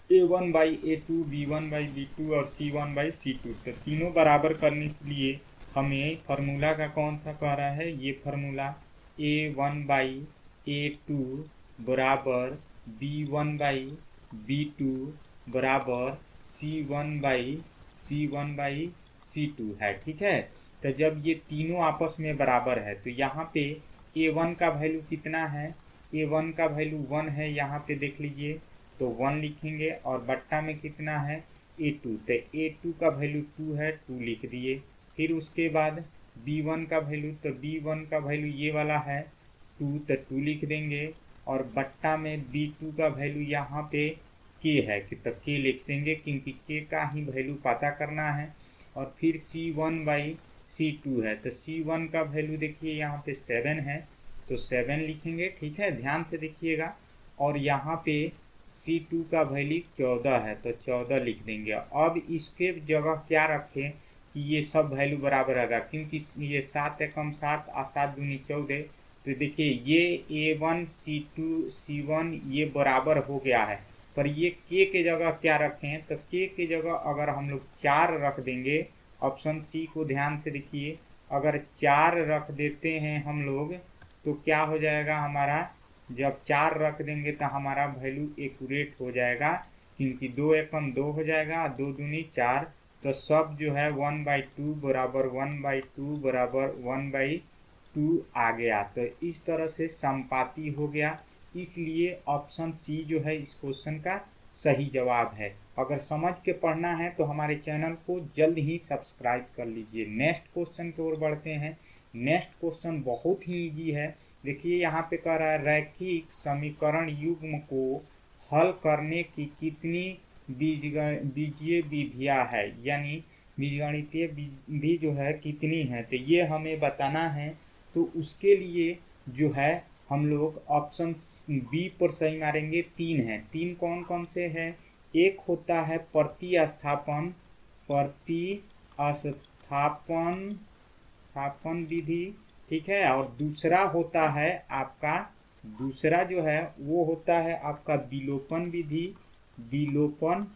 A: a1/a2 b1/b2 और c1/c2। तो तीनों बराबर करने के लिए हमें फार्मूला का कौन सा कह रहा है, ये फार्मूला a1/a2 बराबर b1/b2 बराबर c1/c2 है। ठीक है, तो जब ये तीनों आपस में बराबर है तो यहाँ पे a1 का वैल्यू कितना है, a1 का वैल्यू 1 है, यहाँ पे देख लीजिए तो 1 लिखेंगे, और बट्टा में कितना है a2, तो a2 का वैल्यू 2 है, 2 लिख दिए। फिर उसके बाद b1 का वैल्यू, तो b1 का वैल्यू ये वाला है 2, तो 2 लिख देंगे, और बट्टा में b2 का वैल्यू यहाँ पे k है कि तो k लिख देंगे क्योंकि k का ही वैल्यू पता करना है। और फिर c1/c2 है, तो c1 का वैल्यू देखिए यहाँ पे 7 है, तो 7 लिखेंगे। ठीक है, ध्यान से देखिएगा, और यहाँ पे c2 का वैल्यू 14 है, तो 14 लिख देंगे। अब इसके जगह क्या रखें कि ये सब वैल्यू बराबर रहेगा, क्योंकि ये 7 एकम 7 और 7 दूनी 14, तो देखिए ये a1 c2 c1 ये बराबर हो गया है, पर ये k के जगह क्या रखें, तो k के जगह अगर हम लोग 4 रख देंगे, ऑप्शन सी को ध्यान से देखिए, अगर 4 रख देते हैं हम लोग तो क्या हो जाएगा हमारा, जब 4 रख देंगे तो हमारा वैल्यू एक्यूरेट हो जाएगा, क्योंकि 2 एकम 2 हो जाएगा, 2 दूनी 4, तो सब जो है 1/2 बराबर 1/2 बराबर 1/2 आ गया। तो इस तरह से संपाती हो गया, इसलिए ऑप्शन सी जो है इस क्वेश्चन का सही जवाब है। अगर समझ के पढ़ना है तो हमारे चैनल को जल्द ही सब्सक्राइब कर लीजिए। नेक्स्ट क्वेश्चन की ओर बढ़ते हैं। नेक्स्ट क्वेश्चन बहुत ही इजी है। देखिए यहाँ पे कह रहा है रैखिक समीकरण युग्म को हल करने की कितनी बीजीय विधियां है, यानी बीजगणितीय विधि जो है कितनी है, तो ये हमें बताना है। तो उसके लिए जो है हम लोग ऑप्शन बी पर सही मारेंगे। 3 है, 3 कौन कौन से हैं? एक होता है प्रतिस्थापन स्थापन विधि, ठीक है। और दूसरा होता है आपका, दूसरा जो है वो होता है आपका विलोपन विधि, विलोपन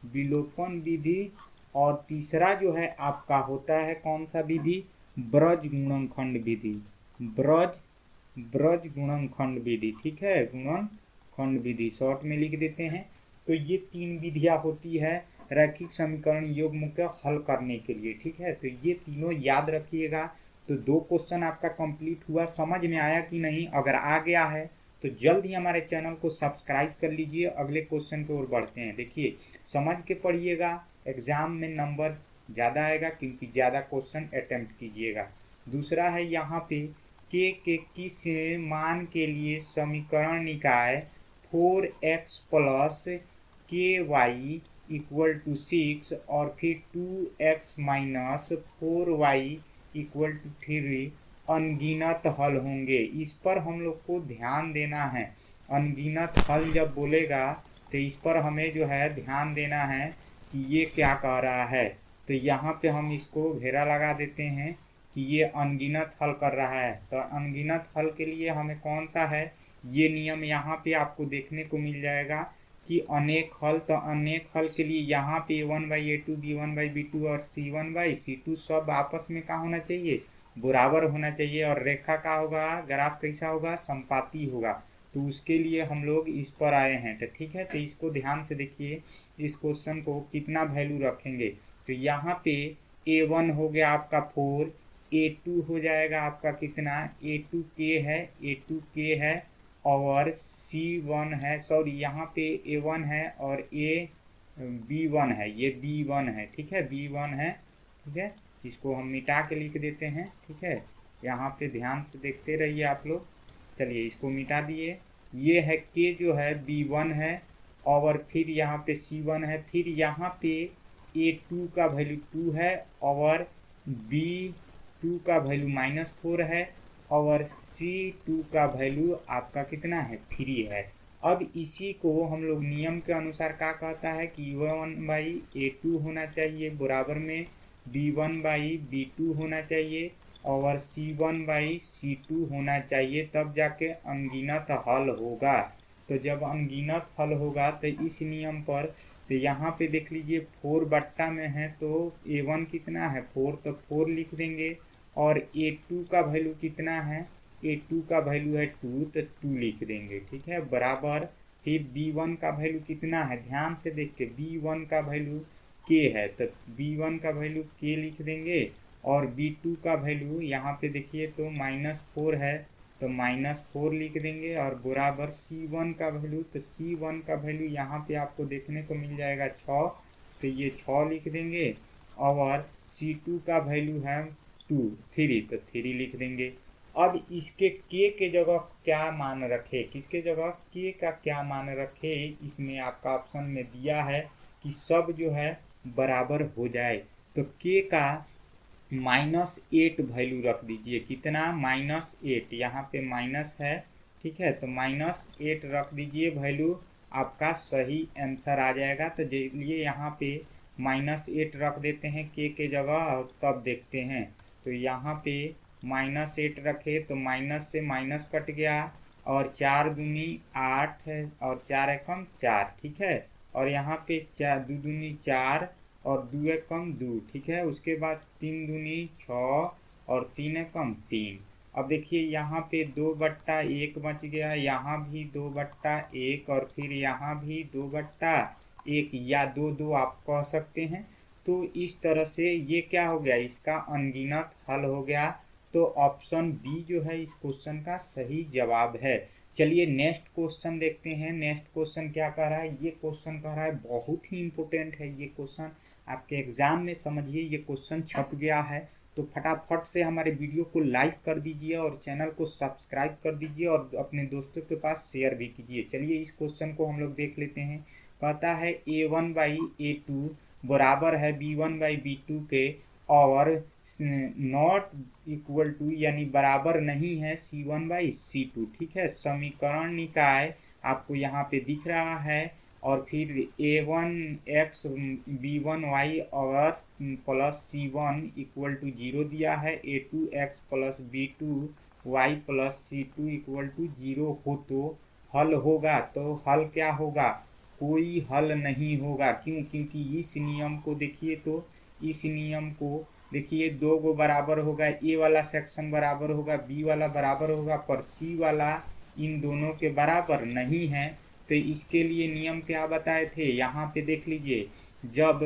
A: विलोपन विधि। और तीसरा जो है आपका होता है कौन सा विधि? ब्रज गुणनखंड विधि, ब्रज गुणनखंड विधि, ठीक है, गुणनखंड विधि शॉर्ट में लिख देते हैं। तो ये 3 विधियां होती है रैखिक समीकरण युग्म को हल करने के लिए, ठीक है। तो ये तीनों याद रखिएगा। तो 2 क्वेश्चन आपका कंप्लीट हुआ। समझ में आया कि नहीं? अगर आ गया है तो जल्द ही हमारे चैनल को सब्सक्राइब कर लीजिए। अगले क्वेश्चन की ओर बढ़ते हैं। देखिए, समझ के पढ़िएगा, एग्जाम में नंबर ज़्यादा आएगा क्योंकि ज़्यादा क्वेश्चन अटेम्प्ट कीजिएगा। दूसरा है यहाँ पे के किस मान के लिए समीकरण निकाय 4x प्लस के वाई इक्वल टू 6 और फिर 2x minus 4y equal to 3 अनगिनत हल होंगे। इस पर हम लोग को ध्यान देना है। अनगिनत हल जब बोलेगा तो इस पर हमें जो है ध्यान देना है कि ये क्या कह रहा है। तो यहाँ पे हम इसको घेरा लगा देते हैं कि ये अनगिनत हल कर रहा है। तो अनगिनत हल के लिए हमें कौन सा है, ये नियम यहाँ पे आपको देखने को मिल जाएगा कि अनेक हल। तो अनेक हल के लिए यहाँ पे a1/a2 b1/b2 और c1/c2 सब आपस में क्या होना चाहिए? बराबर होना चाहिए। और रेखा का होगा, ग्राफ कैसा होगा? संपाती होगा। तो उसके लिए हम लोग इस पर आए हैं। तो ठीक है, तो इसको ध्यान से देखिए। इस क्वेश्चन को कितना वैल्यू रखेंगे? तो यहाँ पे a1 हो गया आपका 4, a2 हो जाएगा आपका कितना? a2k है और c1 है, सॉरी यहाँ पे a1 है और b1 है, ये b1 है, ठीक है, b1 है, ठीक है। इसको हम मिटा के लिख देते हैं, ठीक है। यहाँ पे ध्यान से देखते रहिए आप लोग। चलिए इसको मिटा दिए। ये है k जो है b1 है और फिर यहाँ पे c1 है, फिर यहाँ पे a2 का वैल्यू 2 है और b2 का वैल्यू -4 है और c2 का वैल्यू आपका कितना है? 3 है। अब इसी को हम लोग नियम के अनुसार क्या कहता है कि a1/a2 होना चाहिए बराबर में b1/b2 होना चाहिए और c1/c2 होना चाहिए, तब जाके अनगिनत हल होगा। तो जब अनगिनत हल होगा तो इस नियम पर, तो यहाँ पे देख लीजिए 4 बट्टा में है तो a1 कितना है? 4, तो 4 लिख देंगे और a2 का वैल्यू कितना है? a2 का वैल्यू है 2, तो 2 लिख देंगे, ठीक है, बराबर। फिर b1 का वैल्यू कितना है? ध्यान से देख के, b1 का वैल्यू k है तो b1 का वैल्यू k लिख देंगे और b2 का वैल्यू यहाँ पे देखिए तो -4 है तो -4 लिख देंगे और बराबर c1 का वैल्यू, तो c1 का वैल्यू यहाँ पे आपको देखने को मिल जाएगा 6, तो ये 6 लिख देंगे और c2 का वैल्यू है 3, तो 3 लिख देंगे। अब इसके k के जगह क्या मान रखे? किसके जगह k का क्या मान रखे? इसमें आपका ऑप्शन में दिया है कि सब जो है बराबर हो जाए। तो k का -8 वैल्यू रख दीजिए। कितना? -8, यहाँ पे माइनस है, ठीक है, तो -8 रख दीजिए वैल्यू, आपका सही आंसर आ जाएगा। तो चलिए यहाँ पे -8 रख देते हैं k के जगह और तब देखते हैं। तो यहाँ पे -8 रखे तो माइनस से माइनस कट गया और 4 दूनी 8 है और 4 एकम 4, ठीक है। और यहाँ पे 4 दूनी 4 और 2 एकम 2, ठीक है। उसके बाद 3 दूनी 6 और 3 एकम 3। अब देखिए यहाँ पे 2/1 बच गया, यहाँ भी 2/1 और फिर यहाँ भी 2/1 या 2 आप कह सकते हैं। तो इस तरह से ये क्या हो गया? इसका अनगिनत हल हो गया। तो ऑप्शन बी जो है इस क्वेश्चन का सही जवाब है। चलिए नेक्स्ट क्वेश्चन देखते हैं। नेक्स्ट क्वेश्चन क्या कह रहा है? ये क्वेश्चन कह रहा है, बहुत ही इंपॉर्टेंट है ये क्वेश्चन, आपके एग्जाम में समझिए ये क्वेश्चन छप गया है। तो फटाफट से हमारे वीडियो को लाइक कर दीजिए और चैनल को सब्सक्राइब कर दीजिए और अपने दोस्तों के पास शेयर भी कीजिए। चलिए इस क्वेश्चन को हम लोग देख लेते हैं। कहता है a1/a2 बराबर है b1/b2 के और नॉट इक्वल टू यानी बराबर नहीं है C1/C2। ठीक है, समीकरण निकाय आपको यहाँ पे दिख रहा है और फिर A1x B1y और प्लस C1 इक्वल टू 0 दिया है, A2x plus B2y plus C2 equal to 0 हो तो हल होगा। तो हल क्या होगा? कोई हल नहीं होगा। क्यों? क्योंकि इस नियम को देखिए, तो इस नियम को देखिए, दो गो बराबर होगा, ए वाला सेक्शन बराबर होगा, बी वाला बराबर होगा, पर सी वाला इन दोनों के बराबर नहीं है। तो इसके लिए नियम क्या बताए थे? यहाँ पे देख लीजिए, जब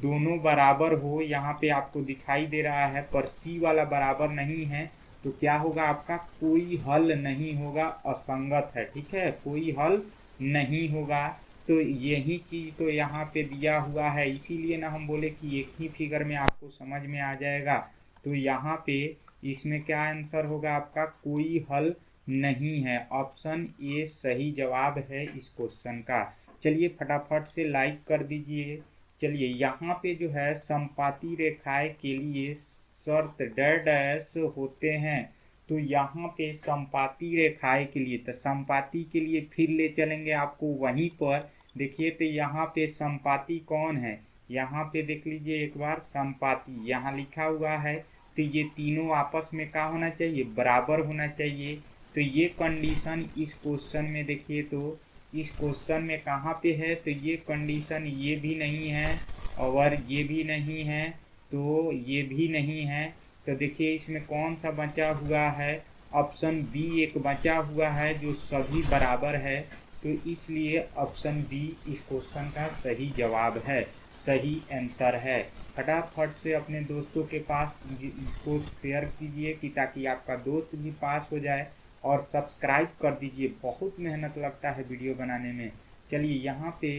A: दोनों बराबर हो, यहाँ पे आपको दिखाई दे रहा है, पर सी वाला बराबर नहीं है, तो क्या होगा? आपका कोई हल नहीं होगा, असंगत है। ठीक है, कोई हल नहीं होगा। तो यही चीज़ तो यहाँ पे दिया हुआ है, इसीलिए ना हम बोले कि एक ही फिगर में आपको समझ में आ जाएगा। तो यहाँ पे इसमें क्या आंसर होगा आपका? कोई हल नहीं है। ऑप्शन ए सही जवाब है इस क्वेश्चन का। चलिए फटाफट से लाइक कर दीजिए। चलिए यहाँ पे जो है समपाती रेखाएं के लिए शर्त डैश होते हैं। तो यहाँ पे समपाती रेखाएं के लिए, तो समपाती के लिए फिर ले चलेंगे आपको वहीं पर। देखिए, तो यहाँ पे समपाती कौन है? यहाँ पे देख लीजिए एक बार, समपाती यहाँ लिखा हुआ है। तो ये तीनों आपस में क्या होना चाहिए? बराबर होना चाहिए। तो ये कंडीशन इस क्वेश्चन में देखिए, तो इस क्वेश्चन में कहाँ पे है? तो ये कंडीशन ये भी नहीं है और ये भी नहीं है, तो ये भी नहीं है। तो देखिए इसमें कौन सा बचा हुआ है? ऑप्शन बी एक बचा हुआ है जो सभी बराबर है। तो इसलिए ऑप्शन बी इस क्वेश्चन का सही जवाब है, सही आंसर है। फटाफट से अपने दोस्तों के पास इसको शेयर कीजिए कि ताकि आपका दोस्त भी पास हो जाए, और सब्सक्राइब कर दीजिए, बहुत मेहनत लगता है वीडियो बनाने में। चलिए यहाँ पे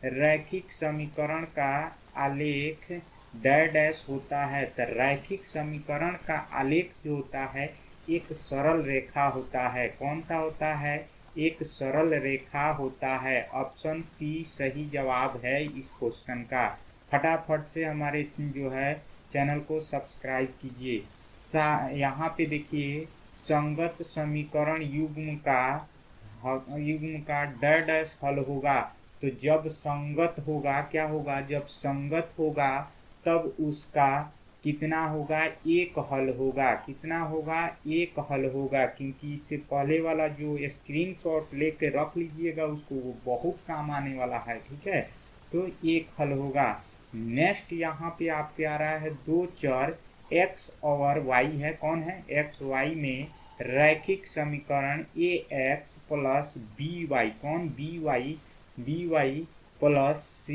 A: रैखिक समीकरण का आलेख डैश होता है। तो रैखिक समीकरण का आलेख जो होता है एक सरल रेखा होता है। कौन सा होता है? एक सरल रेखा होता है। ऑप्शन सी सही जवाब है इस क्वेश्चन का। फटाफट से हमारे जो है चैनल को सब्सक्राइब कीजिए। यहाँ पे देखिए, संगत समीकरण युग्म का डैश हल होगा। तो जब संगत होगा, क्या होगा? जब संगत होगा तब उसका कितना होगा? एक हल होगा। कितना होगा? एक हल होगा। क्योंकि इससे पहले वाला जो स्क्रीनशॉट लेके रख लीजिएगा उसको, वो बहुत काम आने वाला है। ठीक है, तो एक हल होगा। नेक्स्ट यहाँ पे आपके आ रहा है दो चर x और y है। कौन है? x y में रैखिक समीकरण ax प्लस by, कौन? by plus c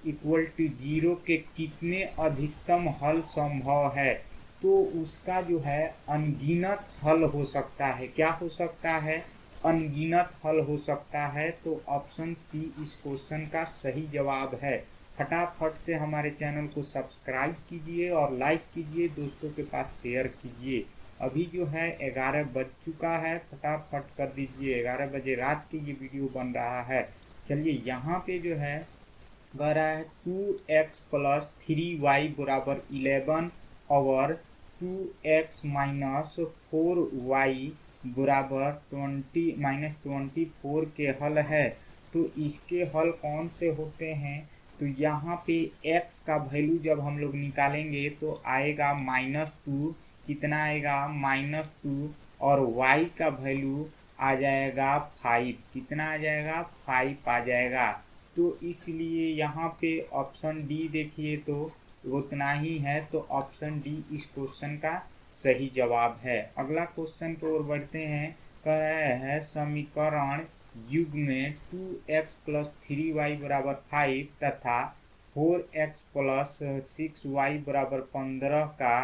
A: equal to 0 के कितने अधिकतम हल संभव है? तो उसका जो है अनगिनत हल हो सकता है। क्या हो सकता है? अनगिनत हल हो सकता है। तो ऑप्शन सी इस क्वेश्चन का सही जवाब है। फटाफट से हमारे चैनल को सब्सक्राइब कीजिए और लाइक कीजिए, दोस्तों के पास शेयर कीजिए। अभी जो है 11 बज चुका है, फटाफट कर दीजिए। 11 बजे रात की ये वीडियो बन रहा है। चलिए यहाँ पे जो है कह रहा है 2x प्लस 3y बराबर 11 और 2x माइनस 4y बराबर 24 के हल है। तो इसके हल कौन से होते हैं? तो यहाँ पे x का वैल्यू जब हम लोग निकालेंगे तो आएगा -2। कितना आएगा? -2। और y का वैल्यू आ जाएगा 5। कितना आ जाएगा? 5 आ जाएगा। तो इसलिए यहाँ पे ऑप्शन डी देखिए, तो उतना ही है। तो ऑप्शन डी इस क्वेश्चन का सही जवाब है। अगला क्वेश्चन की ओर बढ़ते हैं। कह रहे हैं समीकरण युग्म में 2x प्लस 3y बराबर 5 तथा 4x प्लस 6y बराबर 15 का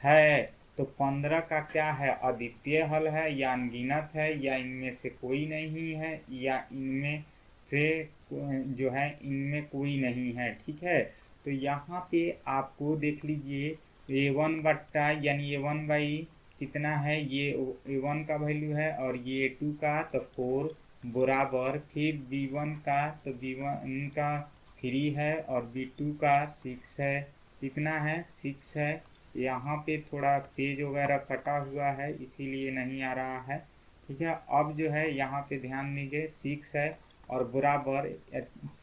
A: है। तो 15 का क्या है? अद्वितीय हल है या अनगिनत है या इनमें से कोई नहीं है या इनमें से जो है इनमें कोई नहीं है। ठीक है, तो यहाँ पे आपको देख लीजिए a1 बट्टा यानी a1 बाई कितना है? ये a1 का वैल्यू है और ये a2 का, तो 4 बराबर फिर b1 का, तो b1 का 3 है और b2 का 6 है।
C: कितना है 6 है। यहाँ पे थोड़ा पेज वगैरह कटा हुआ है इसीलिए नहीं आ रहा है, ठीक है। अब जो है यहाँ पे ध्यान दीजिए 6 है और बराबर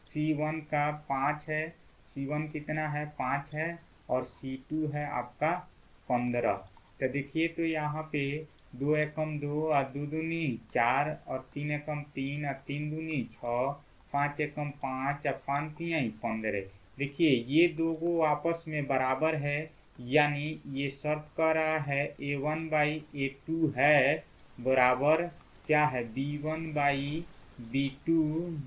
C: C1 का 5 है। C1 कितना है 5 है और C2 है आपका 15। तो देखिए तो यहाँ पे 2 एकम 2 और 2 दूनी 4 और 3 एकम 3 और 3 दूनी 6, 5 एकम 5 और 5 तिहाई 15। देखिए ये दो को आपस में बराबर है, यानी ये शर्त कह रहा है A1/A2 है बराबर क्या है B1/B2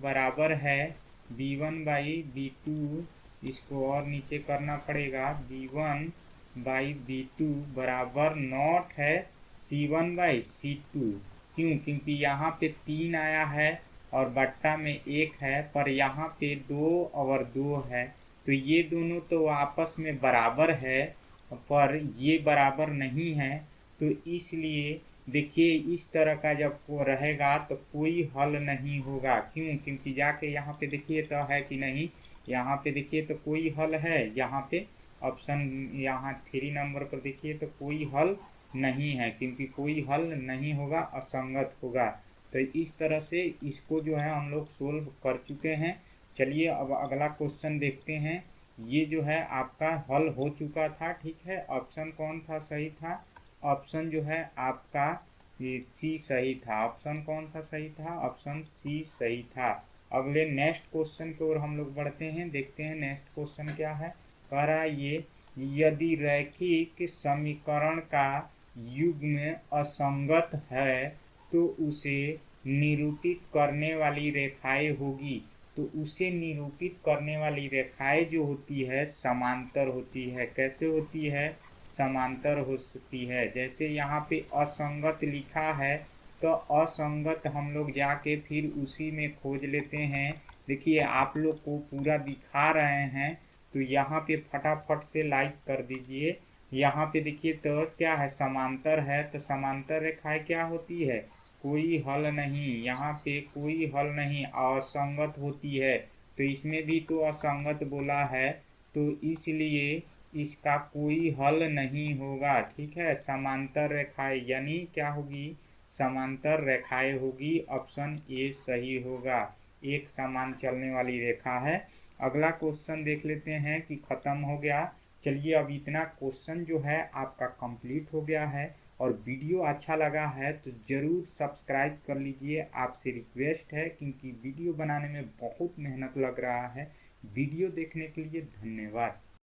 C: बराबर है B1/B2। इसको और नीचे करना पड़ेगा B1/B2 बराबर नॉट है C1/C2। क्यों? क्योंकि यहाँ पे 3 आया है और बट्टा में 1 है, पर यहाँ पे 2 और 2 है, तो ये दोनों तो आपस में बराबर है पर ये बराबर नहीं है। तो इसलिए देखिए इस तरह का जब वो रहेगा तो कोई हल नहीं होगा। क्यों? क्योंकि जाके यहाँ पे देखिए तो है कि नहीं, यहाँ पे देखिए तो कोई हल है, यहाँ पे ऑप्शन यहाँ 3 नंबर पर देखिए तो कोई हल नहीं है, क्योंकि कोई हल नहीं होगा, असंगत होगा। तो इस तरह से इसको जो है हम लोग सोल्व कर चुके हैं। चलिए अब अगला क्वेश्चन देखते हैं। ये जो है आपका हल हो चुका था, ठीक है। ऑप्शन कौन था सही था? ऑप्शन जो है आपका ये सी सही था। ऑप्शन कौन सा सही था? ऑप्शन सी सही था। अगले नेक्स्ट क्वेश्चन की ओर हम लोग बढ़ते हैं, देखते हैं नेक्स्ट क्वेश्चन क्या है। कह रहा है ये, यदि रैखिक समीकरण का युग्म असंगत है तो उसे निरूपित करने वाली रेखाएं होगी। तो उसे निरूपित करने वाली रेखाएं जो होती है समांतर होती है। कैसे होती है? समांतर हो सकती है। जैसे यहाँ पे असंगत लिखा है तो असंगत हम लोग जाके फिर उसी में खोज लेते हैं। देखिए आप लोग को पूरा दिखा रहे हैं तो यहाँ पे फटाफट से लाइक कर दीजिए। यहाँ पे देखिए तो क्या है, समांतर है, तो समांतर रेखाएं क्या होती है? कोई हल नहीं, यहाँ पे कोई हल नहीं, असंगत होती है। तो इसमें भी तो असंगत बोला है, तो इसलिए इसका कोई हल नहीं होगा, ठीक है। समांतर रेखाएं यानी क्या होगी? समांतर रेखाएं होगी। ऑप्शन ए सही होगा, एक समान चलने वाली रेखा है। अगला क्वेश्चन देख लेते हैं कि खत्म हो गया। चलिए अब इतना क्वेश्चन जो है आपका कंप्लीट हो गया है। और वीडियो अच्छा लगा है तो ज़रूर सब्सक्राइब कर लीजिए, आपसे रिक्वेस्ट है, क्योंकि वीडियो बनाने में बहुत मेहनत लग रहा है। वीडियो देखने के लिए धन्यवाद।